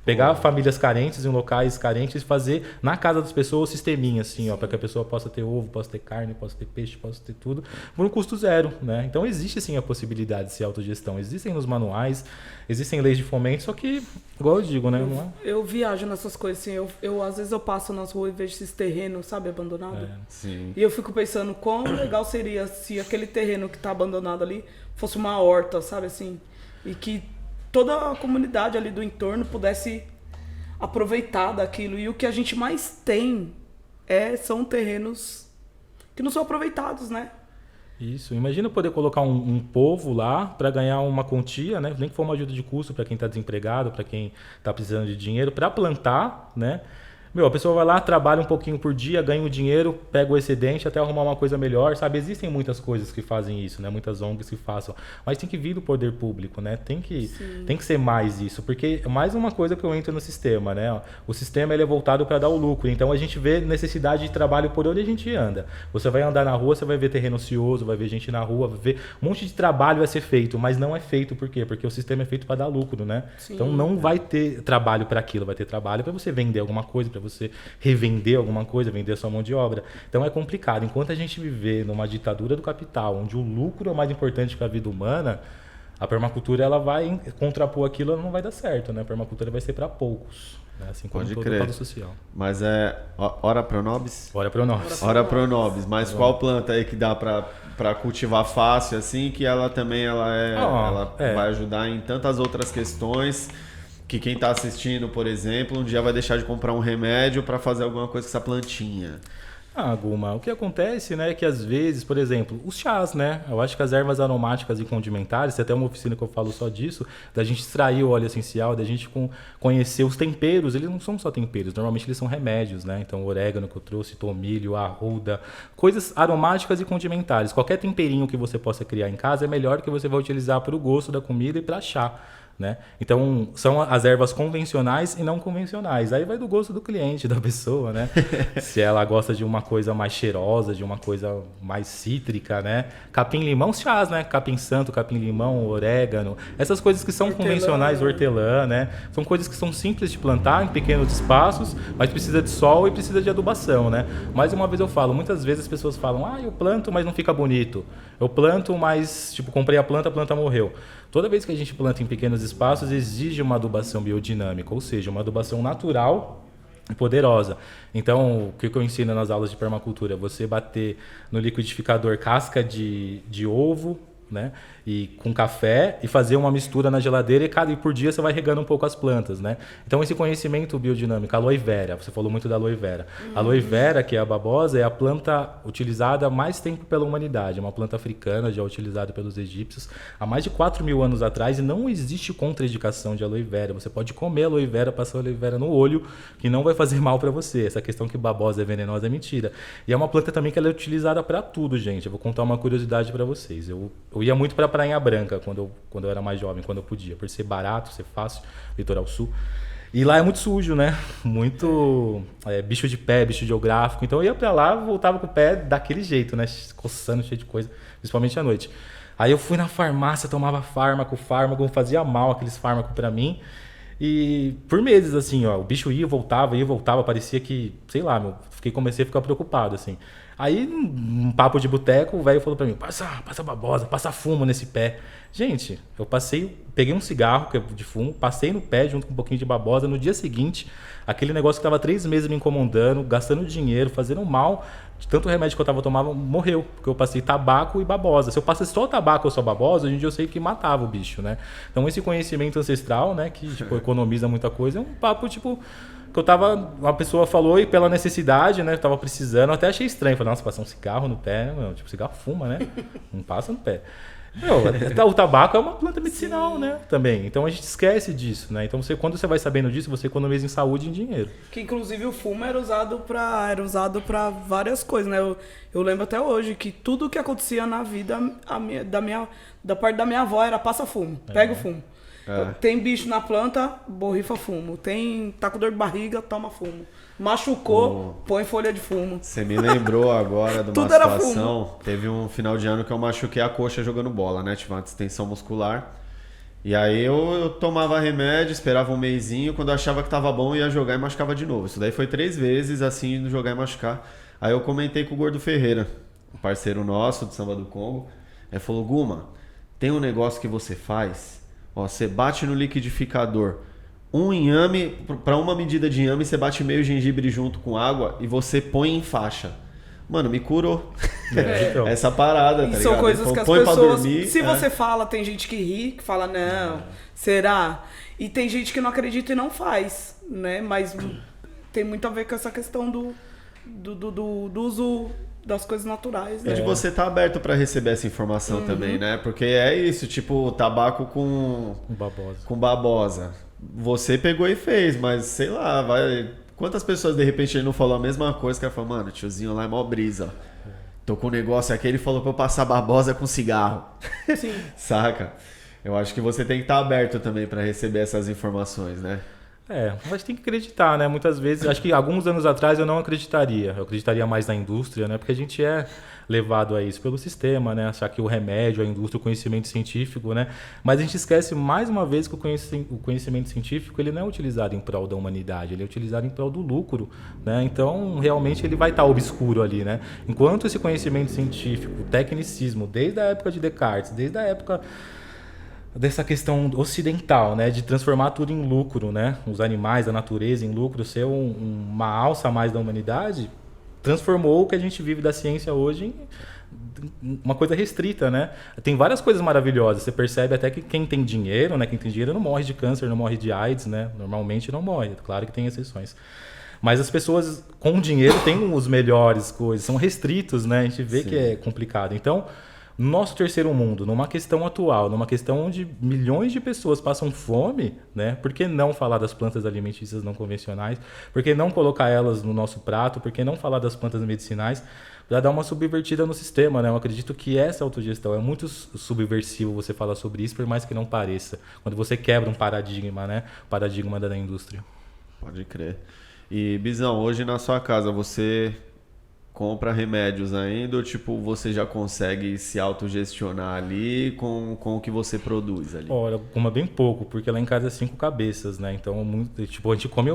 pegar famílias carentes em locais carentes e fazer na casa das pessoas sisteminha, assim, para que a pessoa possa ter ovo, possa ter carne, possa ter peixe, possa ter tudo, por um custo zero, né? Então existe sim a possibilidade de ser autogestão, existem nos manuais, existem leis de fomento, só que, igual eu digo, né? Eu viajo nessas coisas, assim, eu às vezes eu passo nas ruas e vejo esses terrenos, sabe, abandonados. Sim. E eu fico pensando quão legal seria se aquele terreno que tá abandonado ali fosse uma horta, sabe, assim, e que toda a comunidade ali do entorno pudesse aproveitar daquilo. E o que a gente mais tem são terrenos que não são aproveitados, né? Isso. Imagina poder colocar um povo lá para ganhar uma quantia, né? Nem que for uma ajuda de custo para quem está desempregado, para quem está precisando de dinheiro, para plantar, né? A pessoa vai lá, trabalha um pouquinho por dia, ganha o dinheiro, pega o excedente até arrumar uma coisa melhor, sabe? Existem muitas coisas que fazem isso, né? Muitas ONGs que façam. Mas tem que vir do poder público, né? Tem que ser mais isso, porque é mais uma coisa que eu entro no sistema, né? O sistema ele é voltado para dar o lucro, então a gente vê necessidade de trabalho por onde a gente anda. Você vai andar na rua, você vai ver terreno ocioso, vai ver gente na rua, vai ver um monte de trabalho vai ser feito, mas não é feito por quê? Porque o sistema é feito para dar lucro, né? Sim. Então não vai ter trabalho para aquilo, vai ter trabalho para você vender alguma coisa, para você revender alguma coisa, vender sua mão de obra. Então é complicado. Enquanto a gente viver numa ditadura do capital, onde o lucro é mais importante que a vida humana, A permacultura, ela vai contrapor aquilo, ela não vai dar certo, né? A permacultura vai ser para poucos, né? Assim como todo o quadro social. Mas é Ora pro nobis? Ora pro nobis. Ora pro nobis. Mas qual planta aí que dá para cultivar fácil, assim, que ela também ela vai ajudar em tantas outras questões, que quem está assistindo, por exemplo, um dia vai deixar de comprar um remédio para fazer alguma coisa com essa plantinha? Guma, o que acontece, né, é que às vezes, por exemplo, os chás, né, eu acho que as ervas aromáticas e condimentares, tem até uma oficina que eu falo só disso, da gente extrair o óleo essencial, da gente conhecer os temperos, eles não são só temperos, normalmente eles são remédios, né, então o orégano que eu trouxe, tomilho, arruda, coisas aromáticas e condimentares, qualquer temperinho que você possa criar em casa é melhor que você vai utilizar para o gosto da comida e para chá. Né? Então, são as ervas convencionais e não convencionais. Aí vai do gosto do cliente, da pessoa, né? Se ela gosta de uma coisa mais cheirosa, de uma coisa mais cítrica, né? Capim-limão, chás, né? Capim-santo, capim-limão, orégano. Essas coisas que são convencionais, hortelã, né? São coisas que são simples de plantar em pequenos espaços, mas precisa de sol e precisa de adubação, né? Mais uma vez eu falo, muitas vezes as pessoas falam, eu planto, mas não fica bonito. Eu planto, mas, comprei a planta morreu. Toda vez que a gente planta em pequenos espaços, exige uma adubação biodinâmica, ou seja, uma adubação natural e poderosa. Então, o que eu ensino nas aulas de permacultura? Você bater no liquidificador casca de ovo, né? E com café e fazer uma mistura na geladeira e por dia você vai regando um pouco as plantas, né? Então esse conhecimento biodinâmico, a aloe vera, você falou muito da aloe vera. A aloe vera, que é a babosa, é a planta utilizada há mais tempo pela humanidade, é uma planta africana já utilizada pelos egípcios há mais de 4.000 anos atrás e não existe contraindicação de aloe vera. Você pode comer aloe vera, passar aloe vera no olho, que não vai fazer mal para você. Essa questão que babosa é venenosa é mentira. E é uma planta também que ela é utilizada para tudo, gente. Eu vou contar uma curiosidade para vocês. Eu ia muito para Prainha Branca quando eu era mais jovem, quando eu podia, por ser barato, ser fácil, litoral sul. E lá é muito sujo, né? Muito bicho de pé, bicho geográfico. Então eu ia para lá, voltava com o pé daquele jeito, né? Coçando, cheio de coisa, principalmente à noite. Aí eu fui na farmácia, tomava fármaco, fazia mal aqueles fármacos para mim. E por meses, assim, o bicho ia, voltava, parecia que, sei lá, comecei a ficar preocupado, assim. Aí, num papo de boteco, o velho falou pra mim, passa babosa, passa fumo nesse pé. Gente, eu peguei um cigarro de fumo, passei no pé junto com um pouquinho de babosa. No dia seguinte, aquele negócio que estava 3 meses me incomodando, gastando dinheiro, fazendo mal, de tanto remédio que eu estava tomando, morreu. Porque eu passei tabaco e babosa. Se eu passasse só tabaco ou só babosa, hoje em dia eu sei que matava o bicho, né? Então esse conhecimento ancestral, né, que economiza muita coisa, é um papo, que uma pessoa falou e pela necessidade, né, eu tava precisando, eu até achei estranho, falei, nossa, passar um cigarro no pé, cigarro fuma, né, não passa no pé. O tabaco é uma planta medicinal, sim, né, também, então a gente esquece disso, né, então quando você vai sabendo disso, você economiza em saúde e em dinheiro. Que inclusive o fumo era usado para várias coisas, né, eu lembro até hoje que tudo que acontecia na vida, da parte da minha avó era passa fumo, pega o fumo. Tem bicho na planta, borrifa fumo. Tá com dor de barriga, toma fumo. Machucou, põe folha de fumo. Você me lembrou agora de uma situação. Teve um final de ano que eu machuquei a coxa jogando bola, né? Tive uma distensão muscular. E aí eu tomava remédio, esperava um mesinho. Quando eu achava que tava bom, eu ia jogar e machucava de novo. Isso daí foi 3 vezes, assim, jogar e machucar. Aí eu comentei com o Gordo Ferreira, um parceiro nosso do Samba do Congo. Ele falou, Guma, tem um negócio que você faz... você bate no liquidificador um inhame, para uma medida de inhame, você bate meio gengibre junto com água e você põe em faixa. Mano, me curou. Então. Essa parada, tá ligado? São coisas que as pessoas... Se você fala, tem gente que ri, que fala, não, será? E tem gente que não acredita e não faz, né? Mas tem muito a ver com essa questão do uso... das coisas naturais, né? E de você estar aberto para receber essa informação também, né? Porque é isso, tabaco com babosa. Você pegou e fez, mas sei lá, quantas pessoas de repente ele não falou a mesma coisa, que ela falou, mano, tiozinho lá é mó brisa. Tô com um negócio aqui, ele falou pra eu passar babosa com cigarro. Sim. Saca? Eu acho que você tem que estar aberto também para receber essas informações, né? Mas tem que acreditar, né? Muitas vezes, acho que alguns anos atrás eu não acreditaria. Eu acreditaria mais na indústria, né? Porque a gente é levado a isso pelo sistema, né? Achar que o remédio, a indústria, o conhecimento científico, né? Mas a gente esquece mais uma vez que o conhecimento científico ele não é utilizado em prol da humanidade, ele é utilizado em prol do lucro, né? Então, realmente, ele vai estar obscuro ali, né? Enquanto esse conhecimento científico, o tecnicismo, desde a época de Descartes, desde a época... dessa questão ocidental, né, de transformar tudo em lucro, né, os animais, a natureza em lucro, ser uma alça a mais da humanidade, transformou o que a gente vive da ciência hoje em uma coisa restrita, né? Tem várias coisas maravilhosas. Você percebe até que quem tem dinheiro, né, quem tem dinheiro não morre de câncer, não morre de AIDS, né? Normalmente não morre. Claro que tem exceções. Mas as pessoas com dinheiro têm os melhores coisas, são restritos, né? A gente vê que é complicado. Então, no nosso terceiro mundo, numa questão atual, numa questão onde milhões de pessoas passam fome, né? Por que não falar das plantas alimentícias não convencionais? Por que não colocar elas no nosso prato? Por que não falar das plantas medicinais? Para dar uma subvertida no sistema, né? Eu acredito que essa autogestão é muito subversivo você falar sobre isso, por mais que não pareça. Quando você quebra um paradigma, né? O paradigma da indústria. Pode crer. E, Bizão, hoje na sua casa você compra remédios ainda ou tipo, você já consegue se autogestionar ali com o que você produz ali? Olha, coma bem pouco, porque lá em casa é 5 cabeças, né? Então, tipo, a gente come...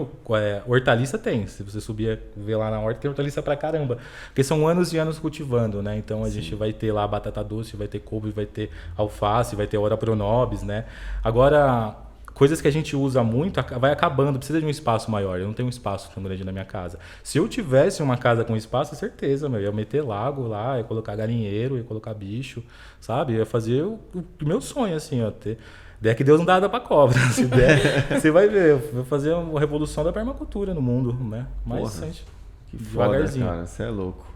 hortaliça tem. Se você subir ver lá na horta, tem hortaliça pra caramba. Porque são anos e anos cultivando, né? Então, a gente vai ter lá batata doce, vai ter couve, vai ter alface, vai ter ora pronobis, né? Agora... coisas que a gente usa muito, vai acabando, precisa de um espaço maior. Eu não tenho um espaço tão grande na minha casa. Se eu tivesse uma casa com espaço, certeza, eu ia meter lago lá, ia colocar galinheiro, ia colocar bicho, sabe? Eu ia fazer o meu sonho, assim, ó. Der que Deus não dá nada pra cobra. Se der, você vai ver. Eu vou fazer uma revolução da permacultura no mundo, né? Mas, gente, que foda, cara. Você é louco.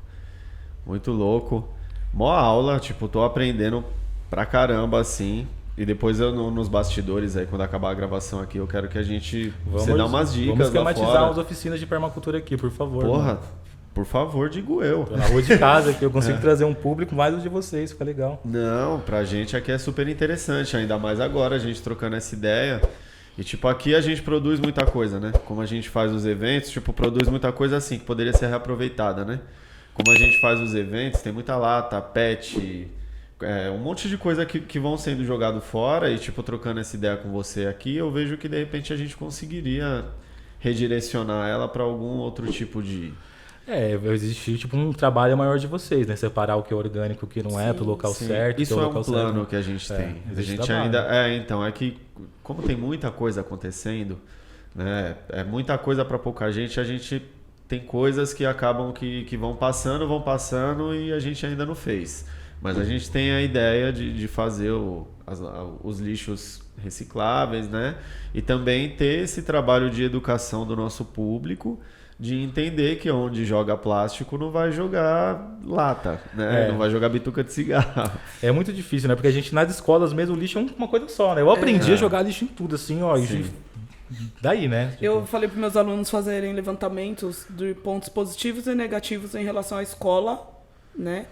Muito louco. Mó aula, tipo, tô aprendendo pra caramba, assim... E depois nos bastidores aí, quando acabar a gravação aqui, eu quero que a gente... você dá umas dicas. Vamos esquematizar as oficinas de permacultura aqui, por favor. Porra, mano. Por favor, digo eu. Tô na rua de casa aqui, eu consigo trazer um público mais do de vocês, fica legal. Não, pra gente aqui é super interessante, ainda mais agora, a gente trocando essa ideia. E tipo, aqui a gente produz muita coisa, né? Como a gente faz os eventos, tipo, produz muita coisa assim, que poderia ser reaproveitada, né? Como a gente faz os eventos, tem muita lata, pet... um monte de coisa que vão sendo jogado fora e tipo, trocando essa ideia com você aqui, eu vejo que de repente a gente conseguiria redirecionar ela para algum outro tipo de... existe tipo um trabalho maior de vocês, né? Separar o que é orgânico, o que não é, pro local certo. Isso é um plano certo. que a gente tem. A gente trabalho. ainda... então, é que como tem muita coisa acontecendo, né? É muita coisa para pouca gente, a gente tem coisas que acabam que vão passando e a gente ainda não fez. Mas a gente tem a ideia de fazer os lixos recicláveis, né? E também ter esse trabalho de educação do nosso público, de entender que onde joga plástico não vai jogar lata, né? Não vai jogar bituca de cigarro. É muito difícil, né? Porque a gente nas escolas mesmo, o lixo é uma coisa só, né? Eu aprendi a jogar lixo em tudo, assim, ó. Daí, né? Tipo... Eu falei para meus alunos fazerem levantamentos de pontos positivos e negativos em relação à escola, né?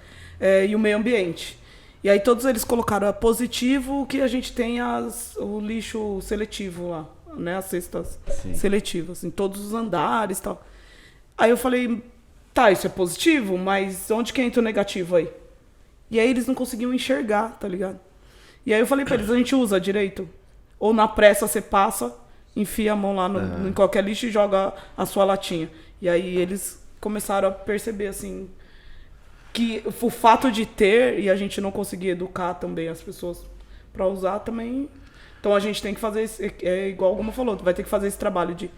E o meio ambiente. E aí todos eles colocaram positivo que a gente tem o lixo seletivo lá, né? As cestas seletivas, em todos os andares e tal. Aí eu falei, tá, isso é positivo, mas onde que entra o negativo aí? E aí eles não conseguiam enxergar, tá ligado? E aí eu falei pra eles, a gente usa direito? Ou na pressa você passa, enfia a mão lá em qualquer lixo e joga a sua latinha. E aí eles começaram a perceber, assim... que o fato de ter e a gente não conseguir educar também as pessoas para usar também. Então a gente tem que fazer, igual alguma falou, vai ter que fazer esse trabalho de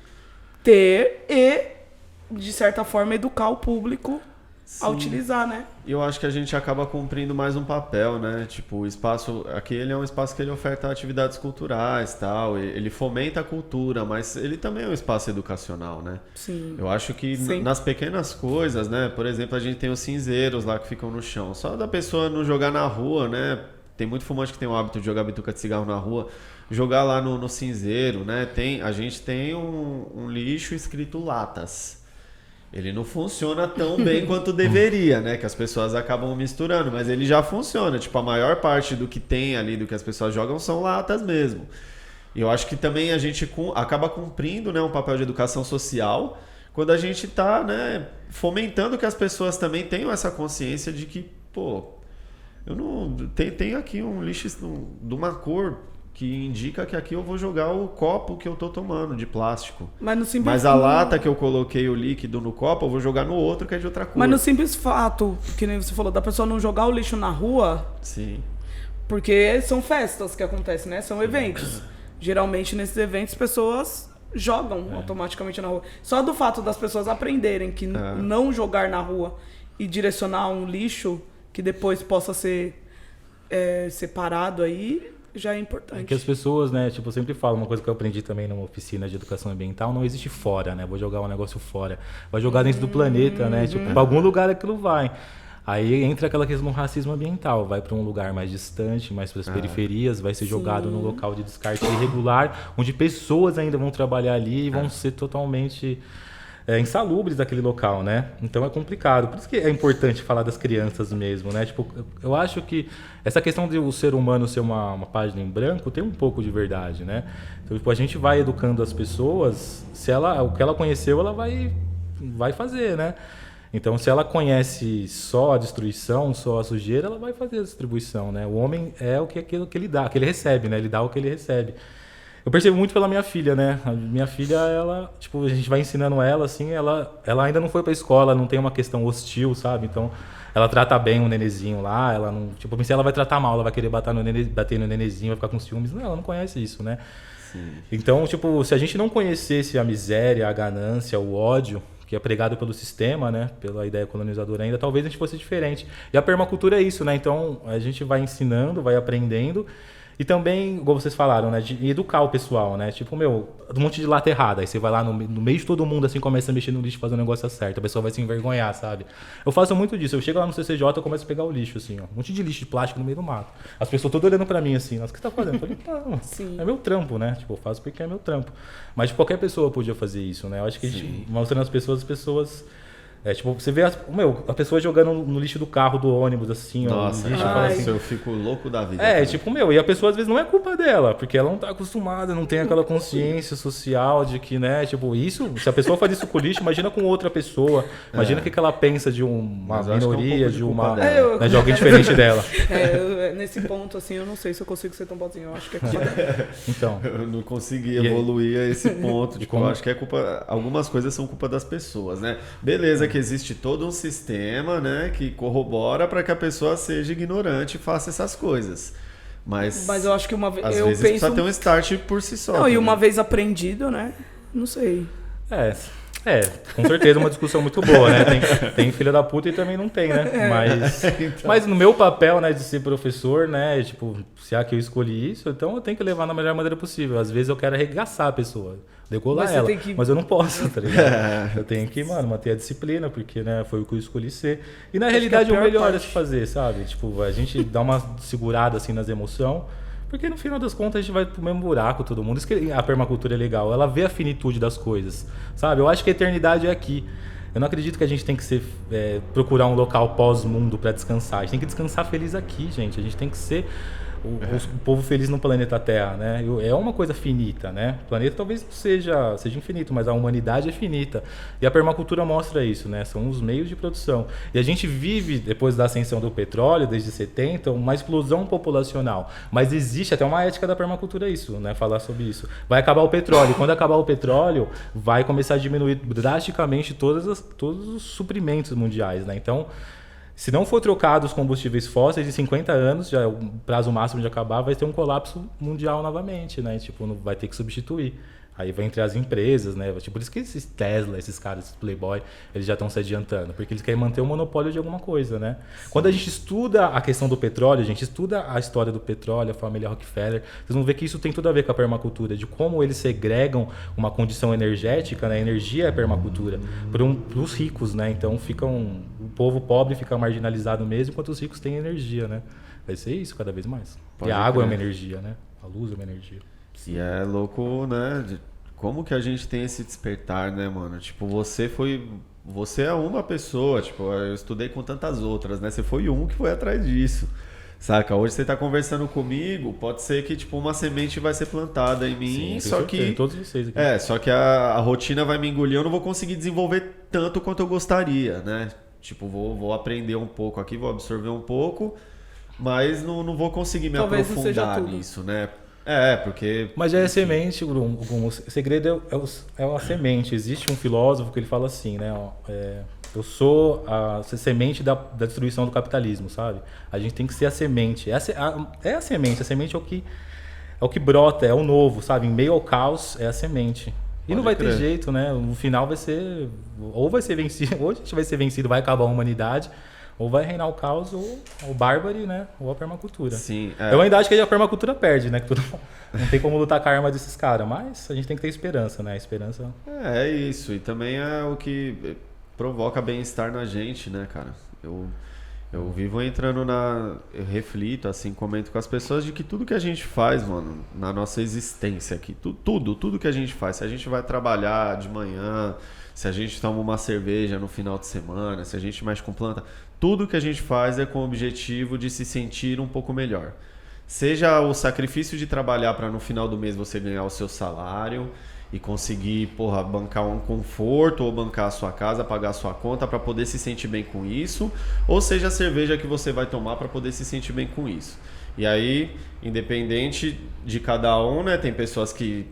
ter e, de certa forma, educar o público a utilizar, né? E eu acho que a gente acaba cumprindo mais um papel, né? Tipo, o espaço... aqui ele é um espaço que ele oferta atividades culturais e tal. Ele fomenta a cultura, mas ele também é um espaço educacional, né? Sim. Eu acho que nas pequenas coisas, né? Por exemplo, a gente tem os cinzeiros lá que ficam no chão. Só da pessoa não jogar na rua, né? Tem muito fumante que tem o hábito de jogar bituca de cigarro na rua. Jogar lá no cinzeiro, né? A gente tem um lixo escrito latas. Ele não funciona tão bem quanto deveria, né? Que as pessoas acabam misturando, mas ele já funciona. Tipo, a maior parte do que tem ali, do que as pessoas jogam, são latas mesmo. E eu acho que também a gente acaba cumprindo, né, um papel de educação social quando a gente está, né, fomentando que as pessoas também tenham essa consciência de que, pô, eu não... Tem aqui um lixo de uma cor... que indica que aqui eu vou jogar o copo que eu tô tomando de plástico. Mas a lata que eu coloquei o líquido no copo, eu vou jogar no outro que é de outra cor. Mas no simples fato, que nem você falou, da pessoa não jogar o lixo na rua... Sim. Porque são festas que acontecem, né? São eventos. Geralmente, nesses eventos, pessoas jogam automaticamente na rua. Só do fato das pessoas aprenderem que não jogar na rua e direcionar um lixo que depois possa ser separado aí, já é importante. É que as pessoas, né, tipo, eu sempre falo, uma coisa que eu aprendi também numa oficina de educação ambiental, não existe fora, né? Vou jogar um negócio fora. Vai jogar dentro do planeta, né? Tipo, pra algum lugar aquilo vai. Aí entra aquela questão do racismo ambiental, vai para um lugar mais distante, mais para as periferias, vai ser jogado num local de descarte irregular, onde pessoas ainda vão trabalhar ali e vão ser totalmente insalubres daquele local, né? Então é complicado. Por isso que é importante falar das crianças mesmo, né? Tipo, eu acho que essa questão de o ser humano ser uma página em branco tem um pouco de verdade, né? Então, tipo, a gente vai educando as pessoas, o que ela conheceu, ela vai fazer, né? Então, se ela conhece só a destruição, só a sujeira, ela vai fazer a distribuição, né? O homem é aquilo que ele dá, que ele recebe, né? Ele dá o que ele recebe. Eu percebo muito pela minha filha, né? A minha filha, ela, tipo, a gente vai ensinando ela, assim, ela ainda não foi pra escola, não tem uma questão hostil, sabe? Então, ela trata bem o nenezinho lá, ela não, tipo, eu pensei, ela vai tratar mal, ela vai querer bater no nenezinho, vai ficar com ciúmes. Não, ela não conhece isso, né? Sim. Então, tipo, se a gente não conhecesse a miséria, a ganância, o ódio, que é pregado pelo sistema, né, pela ideia colonizadora ainda, talvez a gente fosse diferente. E a permacultura é isso, né? Então, a gente vai ensinando, vai aprendendo. E também, como vocês falaram, né, de educar o pessoal, né? Tipo, um monte de lata errada. Aí você vai lá no meio de todo mundo, assim, começa a mexer no lixo, fazer o negócio certo. A pessoa vai se envergonhar, sabe? Eu faço muito disso. Eu chego lá no CCJ, eu começo a pegar o lixo, assim, ó. Um monte de lixo de plástico no meio do mato. As pessoas todas olhando pra mim, assim, nossa, o que você tá fazendo? Eu falei, não, é meu trampo, né? Tipo, eu faço porque é meu trampo. Mas tipo, qualquer pessoa podia fazer isso, né? Eu acho que a gente, mostrando as pessoas... tipo, você vê a pessoa jogando no lixo do carro, do ônibus, assim, nossa, ó. Lixo, assim, eu fico louco da vida. Tipo, e a pessoa às vezes não é culpa dela, porque ela não tá acostumada, não tem aquela consciência social de que, né, tipo, isso, se a pessoa faz isso com o lixo, imagina com outra pessoa, imagina o que ela pensa de uma minoria, de alguém diferente dela. Nesse ponto, assim, eu não sei se eu consigo ser tão bonzinho, eu acho que é culpa dela. Então. Eu não consegui evoluir a esse ponto, tipo, eu acho que algumas coisas são culpa das pessoas, né? Beleza, que existe todo um sistema, né, que corrobora para que a pessoa seja ignorante e faça essas coisas. Mas eu acho que uma vez... Às vezes precisa ter um start por si só. Não, e uma vez aprendido, né? Não sei. Com certeza uma discussão muito boa, né? Tem filha da puta e também não tem, né? Mas no meu papel, né, de ser professor, né, tipo, se é que eu escolhi isso, então eu tenho que levar da melhor maneira possível. Às vezes eu quero arregaçar a pessoa, decolar ela, mas eu não posso, tá ligado? Eu tenho que, manter a disciplina, porque, né, foi o que eu escolhi ser. E na realidade o melhor é se fazer, sabe? Tipo, a gente dá uma segurada assim nas emoções, porque no final das contas a gente vai pro mesmo buraco, todo mundo. Isso que a permacultura é legal, ela vê a finitude das coisas, sabe? Eu acho que a eternidade é aqui. Eu não acredito que a gente tem que procurar um local pós-mundo para descansar. A gente tem que descansar feliz aqui, gente. A gente tem que ser o povo feliz no planeta Terra, né? É uma coisa finita, né? O planeta talvez não seja infinito, mas a humanidade é finita. E a permacultura mostra isso, né? São os meios de produção. E a gente vive, depois da ascensão do petróleo, desde 70, uma explosão populacional. Mas existe até uma ética da permacultura isso, né? Falar sobre isso. Vai acabar o petróleo. Quando acabar o petróleo, vai começar a diminuir drasticamente todos os suprimentos mundiais, né? Então, se não for trocado os combustíveis fósseis, em 50 anos, já é o prazo máximo de acabar, vai ter um colapso mundial novamente, né? Tipo, vai ter que substituir. Aí vai entre as empresas, né? Tipo, por isso que esses Tesla, esses caras, esses Playboy, eles já estão se adiantando, porque eles querem manter o monopólio de alguma coisa, né? Sim. Quando a gente estuda a questão do petróleo, a gente estuda a história do petróleo, a família Rockefeller, vocês vão ver que isso tem tudo a ver com a permacultura, de como eles segregam uma condição energética, né? A energia é permacultura, para os ricos, né? Então o povo pobre fica marginalizado mesmo, enquanto os ricos têm energia, né? Vai ser isso cada vez mais. E a água é uma energia, né? A luz é uma energia. E é louco, né? Como que a gente tem esse despertar, né, mano? Tipo, você é uma pessoa, tipo, eu estudei com tantas outras, né? Você foi um que foi atrás disso, saca? Hoje você tá conversando comigo, pode ser que, tipo, uma semente vai ser plantada em mim, sim, só que... todos vocês aqui. Só que a rotina vai me engolir, eu não vou conseguir desenvolver tanto quanto eu gostaria, né? Tipo, vou aprender um pouco aqui, vou absorver um pouco, mas não vou conseguir me aprofundar nisso, né? Porque... Mas é a semente, o segredo é a semente. Existe um filósofo que ele fala assim, né? Eu sou a semente da destruição do capitalismo, sabe? A gente tem que ser a semente. É a semente é o que brota, é o novo, sabe? Em meio ao caos é a semente. E não vai ter jeito, né? No final vai ser... Ou vai ser vencido, ou a gente vai ser vencido, vai acabar a humanidade, ou vai reinar o caos, ou o bárbaro, né? Ou a permacultura. Sim. Eu ainda acho que a permacultura perde, né? Que não tem como lutar com a arma desses caras, mas a gente tem que ter esperança, né? A esperança... É isso. E também é o que provoca bem-estar na gente, né, cara? Eu vivo entrando eu reflito, assim, comento com as pessoas de que tudo que a gente faz, mano, na nossa existência aqui, tudo que a gente faz, se a gente vai trabalhar de manhã, se a gente toma uma cerveja no final de semana, se a gente mexe com planta, tudo que a gente faz é com o objetivo de se sentir um pouco melhor. Seja o sacrifício de trabalhar para no final do mês você ganhar o seu salário e conseguir, bancar um conforto ou bancar a sua casa, pagar a sua conta para poder se sentir bem com isso, ou seja a cerveja que você vai tomar para poder se sentir bem com isso. E aí, independente de cada um, né, tem pessoas que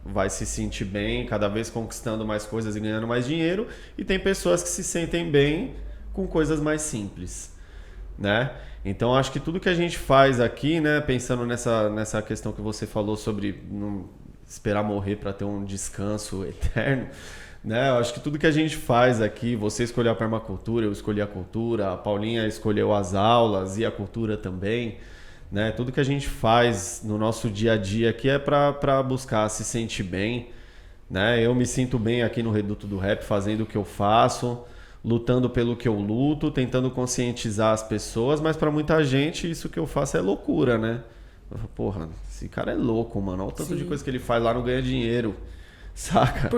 vai se sentir bem cada vez conquistando mais coisas e ganhando mais dinheiro, e tem pessoas que se sentem bem com coisas mais simples, né? Então acho que tudo que a gente faz aqui, né, pensando nessa questão que você falou sobre não esperar morrer para ter um descanso eterno, né? Eu acho que tudo que a gente faz aqui, você escolheu a permacultura, eu escolhi a cultura, a Paulinha escolheu as aulas e a cultura também, né? Tudo que a gente faz no nosso dia a dia aqui é para buscar se sentir bem, né? Eu me sinto bem aqui no Reduto do Rap fazendo o que eu faço, lutando pelo que eu luto, tentando conscientizar as pessoas, mas para muita gente isso que eu faço é loucura, né? Porra, esse cara é louco, mano. Olha o tanto de coisa que ele faz lá, não ganha dinheiro. Saca?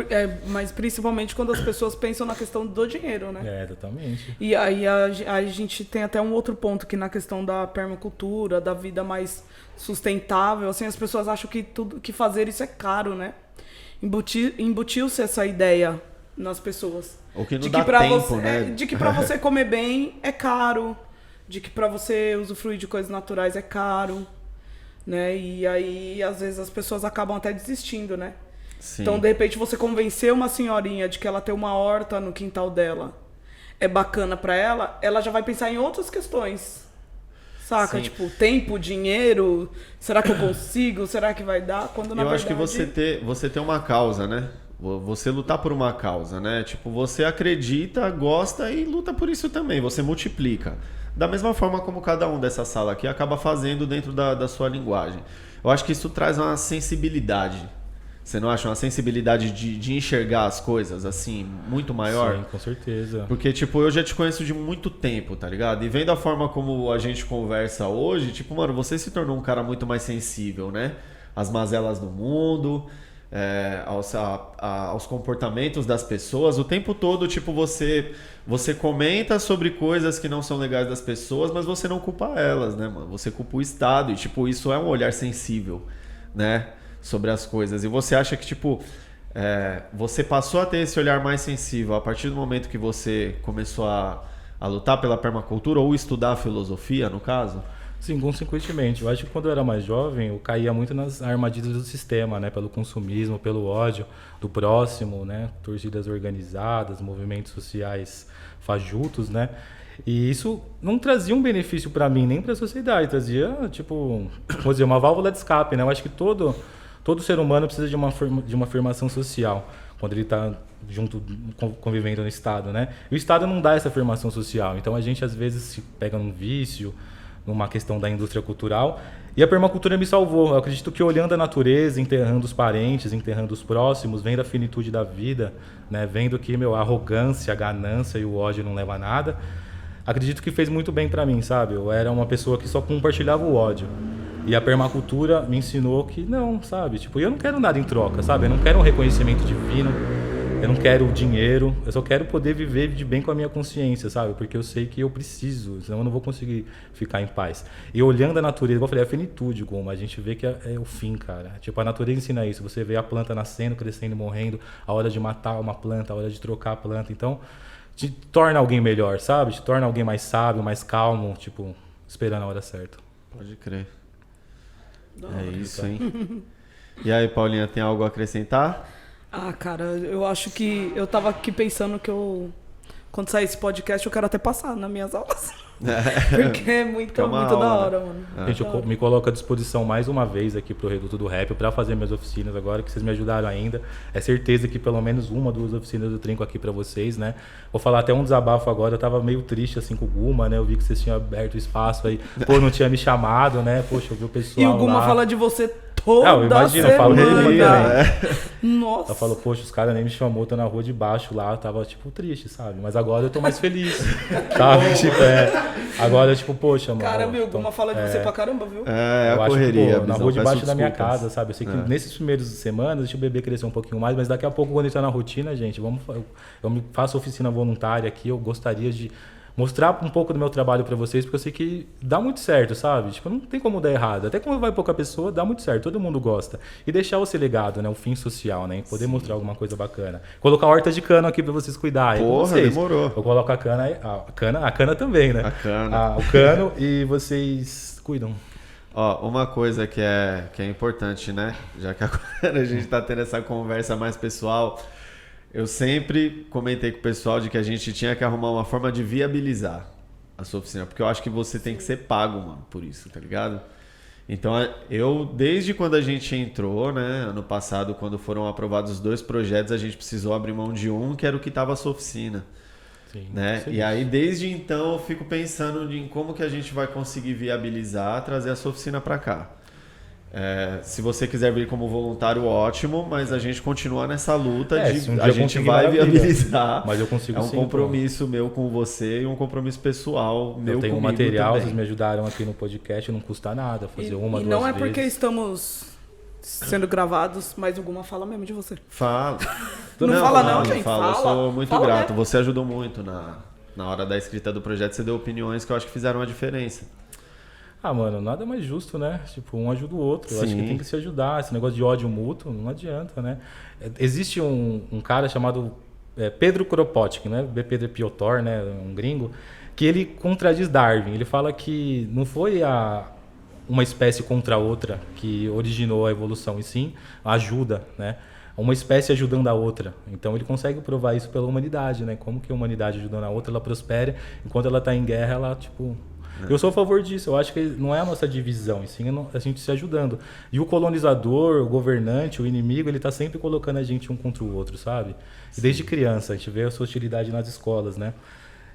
Mas principalmente quando as pessoas pensam na questão do dinheiro, né? É, exatamente. E aí a gente tem até um outro ponto que na questão da permacultura, da vida mais sustentável, assim, as pessoas acham que tudo que fazer isso é caro, né? Embutiu-se essa ideia nas pessoas. Ou que não dá tempo, né? De que pra você comer bem é caro, de que pra você usufruir de coisas naturais é caro, né? E aí, às vezes, as pessoas acabam até desistindo, né? Sim. Então, de repente, você convencer uma senhorinha de que ela tem uma horta no quintal dela é bacana pra ela, ela já vai pensar em outras questões. Saca? Sim. Tipo, tempo, dinheiro, será que eu consigo? Será que vai dar? Quando na verdade... acho que você ter uma causa, né? Você lutar por uma causa, né? Tipo, você acredita, gosta e luta por isso também. Você multiplica. Da mesma forma como cada um dessa sala aqui acaba fazendo dentro da sua linguagem. Eu acho que isso traz uma sensibilidade. Você não acha uma sensibilidade de enxergar as coisas, assim, muito maior? Sim, com certeza. Porque, tipo, eu já te conheço de muito tempo, tá ligado? E vendo a forma como a gente conversa hoje, tipo, mano, você se tornou um cara muito mais sensível, né? Às mazelas do mundo... aos comportamentos das pessoas, o tempo todo, tipo, você comenta sobre coisas que não são legais das pessoas, mas você não culpa elas, né, mano? Você culpa o Estado e, tipo, isso é um olhar sensível, né, sobre as coisas. E você acha que, tipo, você passou a ter esse olhar mais sensível a partir do momento que você começou a lutar pela permacultura ou estudar filosofia, no caso? Sim, consequentemente. Eu acho que quando eu era mais jovem, eu caía muito nas armadilhas do sistema, né? Pelo consumismo, pelo ódio do próximo, né? Torcidas organizadas, movimentos sociais fajutos, né? E isso não trazia um benefício para mim, nem para a sociedade. Trazia, tipo, vou dizer, uma válvula de escape, né? Eu acho que todo ser humano precisa de uma afirmação social quando ele está junto, convivendo no Estado, né? E o Estado não dá essa afirmação social. Então a gente, às vezes, se pega num vício, numa questão da indústria cultural, e a permacultura me salvou. Eu acredito que olhando a natureza, enterrando os parentes, enterrando os próximos, vendo a finitude da vida, né, vendo que a arrogância, a ganância e o ódio não leva a nada, acredito que fez muito bem para mim, sabe? Eu era uma pessoa que só compartilhava o ódio. E a permacultura me ensinou que não, sabe? Tipo, eu não quero nada em troca, sabe? Eu não quero um reconhecimento divino, eu não quero dinheiro, eu só quero poder viver de bem com a minha consciência, sabe? Porque eu sei que eu preciso, senão eu não vou conseguir ficar em paz. E olhando a natureza, igual eu falei, a finitude, Goma, a gente vê que é o fim, cara. Tipo, a natureza ensina isso, você vê a planta nascendo, crescendo, morrendo, a hora de matar uma planta, a hora de trocar a planta. Então, te torna alguém melhor, sabe? Te torna alguém mais sábio, mais calmo, tipo, esperando a hora certa. Pode crer. É isso, hein? E aí, Paulinha, tem algo a acrescentar? Ah, cara, eu acho que eu tava aqui pensando que eu quando sair esse podcast, eu quero até passar nas minhas aulas. Porque é muito da hora, mano. Gente, eu me coloco à disposição mais uma vez aqui pro Reduto do Rap para fazer minhas oficinas agora, que vocês me ajudaram ainda. É certeza que pelo menos 1, 2 oficinas eu trinco aqui para vocês, né? Vou falar até um desabafo agora, eu tava meio triste assim com o Guma, né? Eu vi que vocês tinham aberto o espaço aí. Pô, não tinha me chamado, né? Poxa, eu vi o pessoal E o Guma lá. fala de você toda eu imagino, eu falo semana. dele também. Nossa. Eu falo, poxa, os caras nem me chamou, tô na rua de baixo lá, eu tava, tipo, triste, sabe? Mas agora eu tô mais feliz, sabe? Tipo, agora, tipo, poxa, mano. Caramba, o Guma fala de você pra caramba, viu? A correria. Na rua de baixo da minha casa, sabe? Eu sei que nesses primeiros semanas, deixa o bebê crescer um pouquinho mais, mas daqui a pouco, quando ele tá na rotina, gente, eu me faço oficina voluntária aqui, eu gostaria de mostrar um pouco do meu trabalho pra vocês, porque eu sei que dá muito certo, sabe? Tipo, não tem como dar errado. Até quando vai pouca pessoa, dá muito certo. Todo mundo gosta. E deixar o seu legado, né? O fim social, né? E poder mostrar alguma coisa bacana. Colocar horta de cana aqui pra vocês cuidarem. Porra, vocês. demorou. Eu coloco a cana também, né? A cana. O cano e vocês cuidam. Ó, uma coisa que é importante, né? Já que agora a gente tá tendo essa conversa mais pessoal... Eu sempre comentei com o pessoal de que a gente tinha que arrumar uma forma de viabilizar a sua oficina, porque eu acho que você tem que ser pago, mano, por isso, tá ligado? Então, eu, desde quando a gente entrou, né, ano passado, quando foram aprovados os 2 projetos, a gente precisou abrir mão de um, que era o que tava a sua oficina. Sim, né? E aí, desde então, eu fico pensando em como que a gente vai conseguir viabilizar, trazer a sua oficina para cá. Se você quiser vir como voluntário, ótimo, mas a gente continua nessa luta a gente vai viabilizar. Mas eu consigo sim. É um compromisso meu com você e um compromisso pessoal meu comigo. Eu tenho um material, também. vocês me ajudaram aqui no podcast, não custa nada fazer uma, 2 vezes. E não é porque estamos sendo gravados, mas alguma fala mesmo de você. Fala. Não fala não, gente. Fala. Eu sou muito grato. Mesmo. Você ajudou muito na hora da escrita do projeto. Você deu opiniões que eu acho que fizeram a diferença. Ah, mano, nada mais justo, né? Tipo, um ajuda o outro. Sim. Eu acho que tem que se ajudar. Esse negócio de ódio mútuo não adianta, né? Existe um cara chamado Pedro Kropotkin, né? Pedro Piotr, né? Um gringo, que ele contradiz Darwin. Ele fala que não foi uma espécie contra a outra que originou a evolução, e sim a ajuda, né? Uma espécie ajudando a outra. Então ele consegue provar isso pela humanidade, né? Como que a humanidade ajudando a outra, ela prospera. Enquanto ela está em guerra, ela, tipo... Eu sou a favor disso. Eu acho que não é a nossa divisão, e sim a gente se ajudando. E o colonizador, o governante, o inimigo, ele está sempre colocando a gente um contra o outro, sabe? E desde criança, a gente vê essa hostilidade nas escolas, né?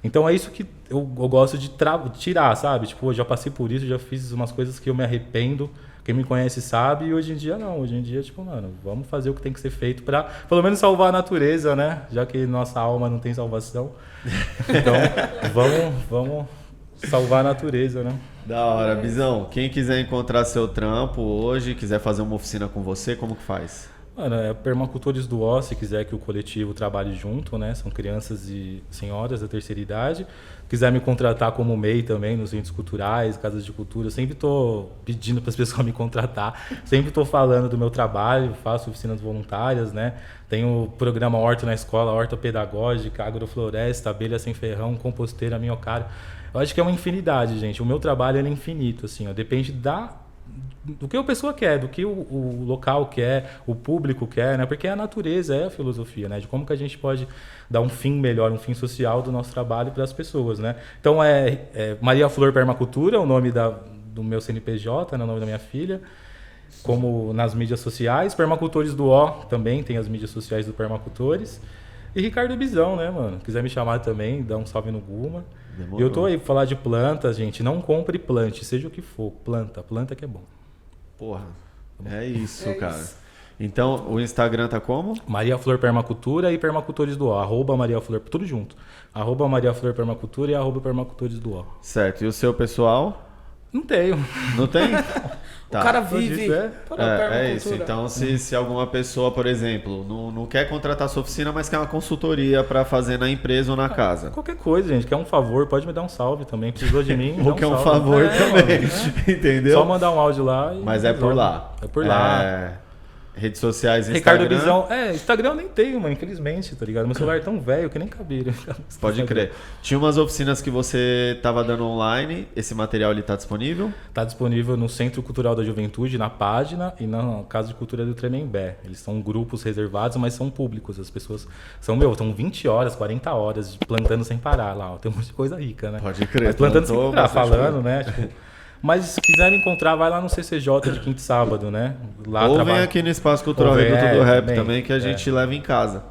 Então é isso que eu gosto de tirar, sabe? Tipo, eu já passei por isso, já fiz umas coisas que eu me arrependo. Quem me conhece sabe, e hoje em dia não. Hoje em dia, tipo, mano, vamos fazer o que tem que ser feito para pelo menos salvar a natureza, né? Já que nossa alma não tem salvação. Então, vamos salvar a natureza, né? Da hora, Bizão. Quem quiser encontrar seu trampo hoje, quiser fazer uma oficina com você, como que faz? Mano, é Permacultores do Ó, se quiser que o coletivo trabalhe junto, né? São crianças e senhoras da terceira idade. Quiser me contratar como MEI também nos centros culturais, casas de cultura, eu sempre estou pedindo para as pessoas me contratar. Sempre estou falando do meu trabalho, faço oficinas voluntárias, né? Tenho o programa Horta na Escola, Horta Pedagógica, Agrofloresta, Abelha Sem Ferrão, Composteira, Minhocário. Eu acho que é uma infinidade, gente. O meu trabalho ele é infinito, assim, ó. Depende do que a pessoa quer, do que o local quer, o público quer, né? Porque a natureza é a filosofia, né? De como que a gente pode dar um fim melhor, um fim social do nosso trabalho para as pessoas, né? Então Maria Flor Permacultura, o nome do meu CNPJ, né? O nome da minha filha, como nas mídias sociais. Permacultores do Ó também tem as mídias sociais do Permacultores. E Ricardo Bizão, né, mano? Quiser me chamar também, dá um salve no Guma. Demorou. Eu tô aí pra falar de plantas, gente. Não compre plante, seja o que for. Planta que é bom. Porra, é isso, cara. Isso. Então, o Instagram tá como? Maria Flor Permacultura e Permacultores do Ó. @Maria Flor, tudo junto. @Maria Flor Permacultura e @Permacultores do Ó. Certo. E o seu pessoal? Não tenho. Não tem? Tá. O cara vive é isso. Então, se alguma pessoa, por exemplo, não quer contratar sua oficina, mas quer uma consultoria para fazer na empresa ou na casa. Qualquer coisa, gente. Quer um favor, pode me dar um salve também. Precisou de mim, ou quer um favor também. Entendeu? Só mandar um áudio lá. Mas é por lá. É por lá. Redes sociais, Ricardo Instagram. Bizão. Instagram eu nem tenho, mano, infelizmente, tá ligado? Meu celular é tão velho que nem cabia. Pode crer. Tinha umas oficinas que você tava dando online, esse material ele tá disponível? Tá disponível no Centro Cultural da Juventude, na página, e na Casa de Cultura do Tremembé. Eles são grupos reservados, mas são públicos. As pessoas estão 20 horas, 40 horas plantando sem parar lá. Ó. Tem um monte de coisa rica, né? Pode crer. Mas plantando sem parar, falando, né? Tipo, mas se quiser me encontrar, vai lá no CCJ de quinta e sábado, né? Lá ou vem aqui no Espaço Cultural Reduto do Rap também, que a gente leva em casa.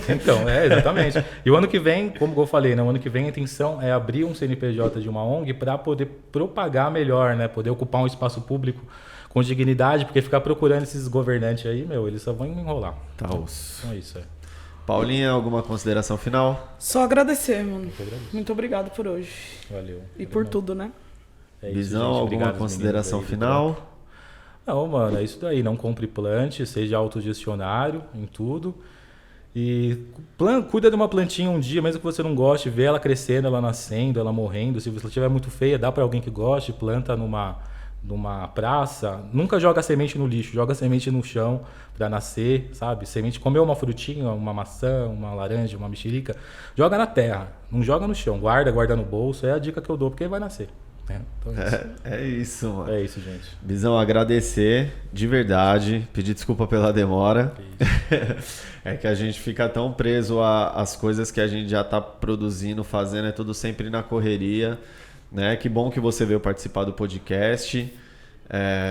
Então, exatamente. E o ano que vem, como eu falei, né? O ano que vem a intenção é abrir um CNPJ de uma ONG para poder propagar melhor, né? Poder ocupar um espaço público com dignidade, porque ficar procurando esses governantes aí, eles só vão enrolar. Tá. Então é isso, Paulinha, alguma consideração final? Só agradecer, mano. Muito obrigado por hoje. Valeu. E por tudo, né? Bizão, alguma consideração final? Não, mano, é isso daí. Não compre plante, seja autogestionário em tudo. E cuida de uma plantinha um dia, mesmo que você não goste, vê ela crescendo, ela nascendo, ela morrendo. Se você estiver muito feia, dá para alguém que goste, planta numa praça. Nunca joga a semente no lixo, joga a semente no chão para nascer, sabe? Semente, comer uma frutinha, uma maçã, uma laranja, uma mexerica, joga na terra, não joga no chão, guarda no bolso. É a dica que eu dou, porque vai nascer. Então é isso, mano. É isso, gente. Bizão, agradecer de verdade, pedir desculpa pela demora. É que a gente fica tão preso às coisas que a gente já tá produzindo, fazendo, é tudo sempre na correria, né? Que bom que você veio participar do podcast.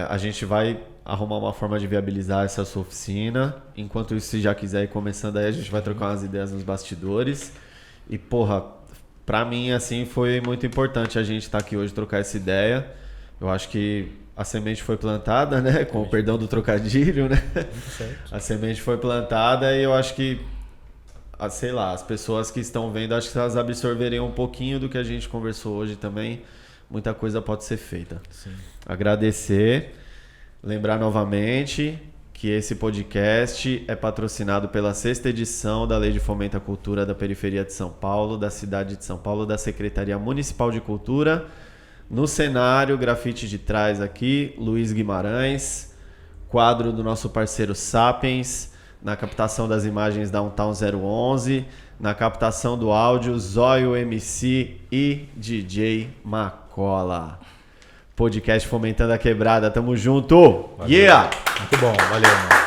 A gente vai arrumar uma forma de viabilizar essa sua oficina. Enquanto isso, se já quiser ir começando aí, a gente vai trocar umas ideias nos bastidores. E, porra, pra mim, assim, foi muito importante a gente estar aqui hoje, trocar essa ideia. Eu acho que a semente foi plantada, né? Com o perdão do trocadilho, né? A semente foi plantada e eu acho que, sei lá, as pessoas que estão vendo, acho que elas absorveriam um pouquinho do que a gente conversou hoje também. Muita coisa pode ser feita. Sim. Agradecer. Lembrar novamente que esse podcast é patrocinado pela 6ª edição da Lei de Fomento à Cultura da Periferia de São Paulo, da cidade de São Paulo, da Secretaria Municipal de Cultura. No cenário, grafite de trás aqui, Luiz Guimarães, quadro do nosso parceiro Sapiens, na captação das imagens Downtown 011, na captação do áudio Zóio MC e DJ Macola. Podcast Fomentando a Quebrada, tamo junto! Valeu. Yeah! Muito bom, valeu, mano.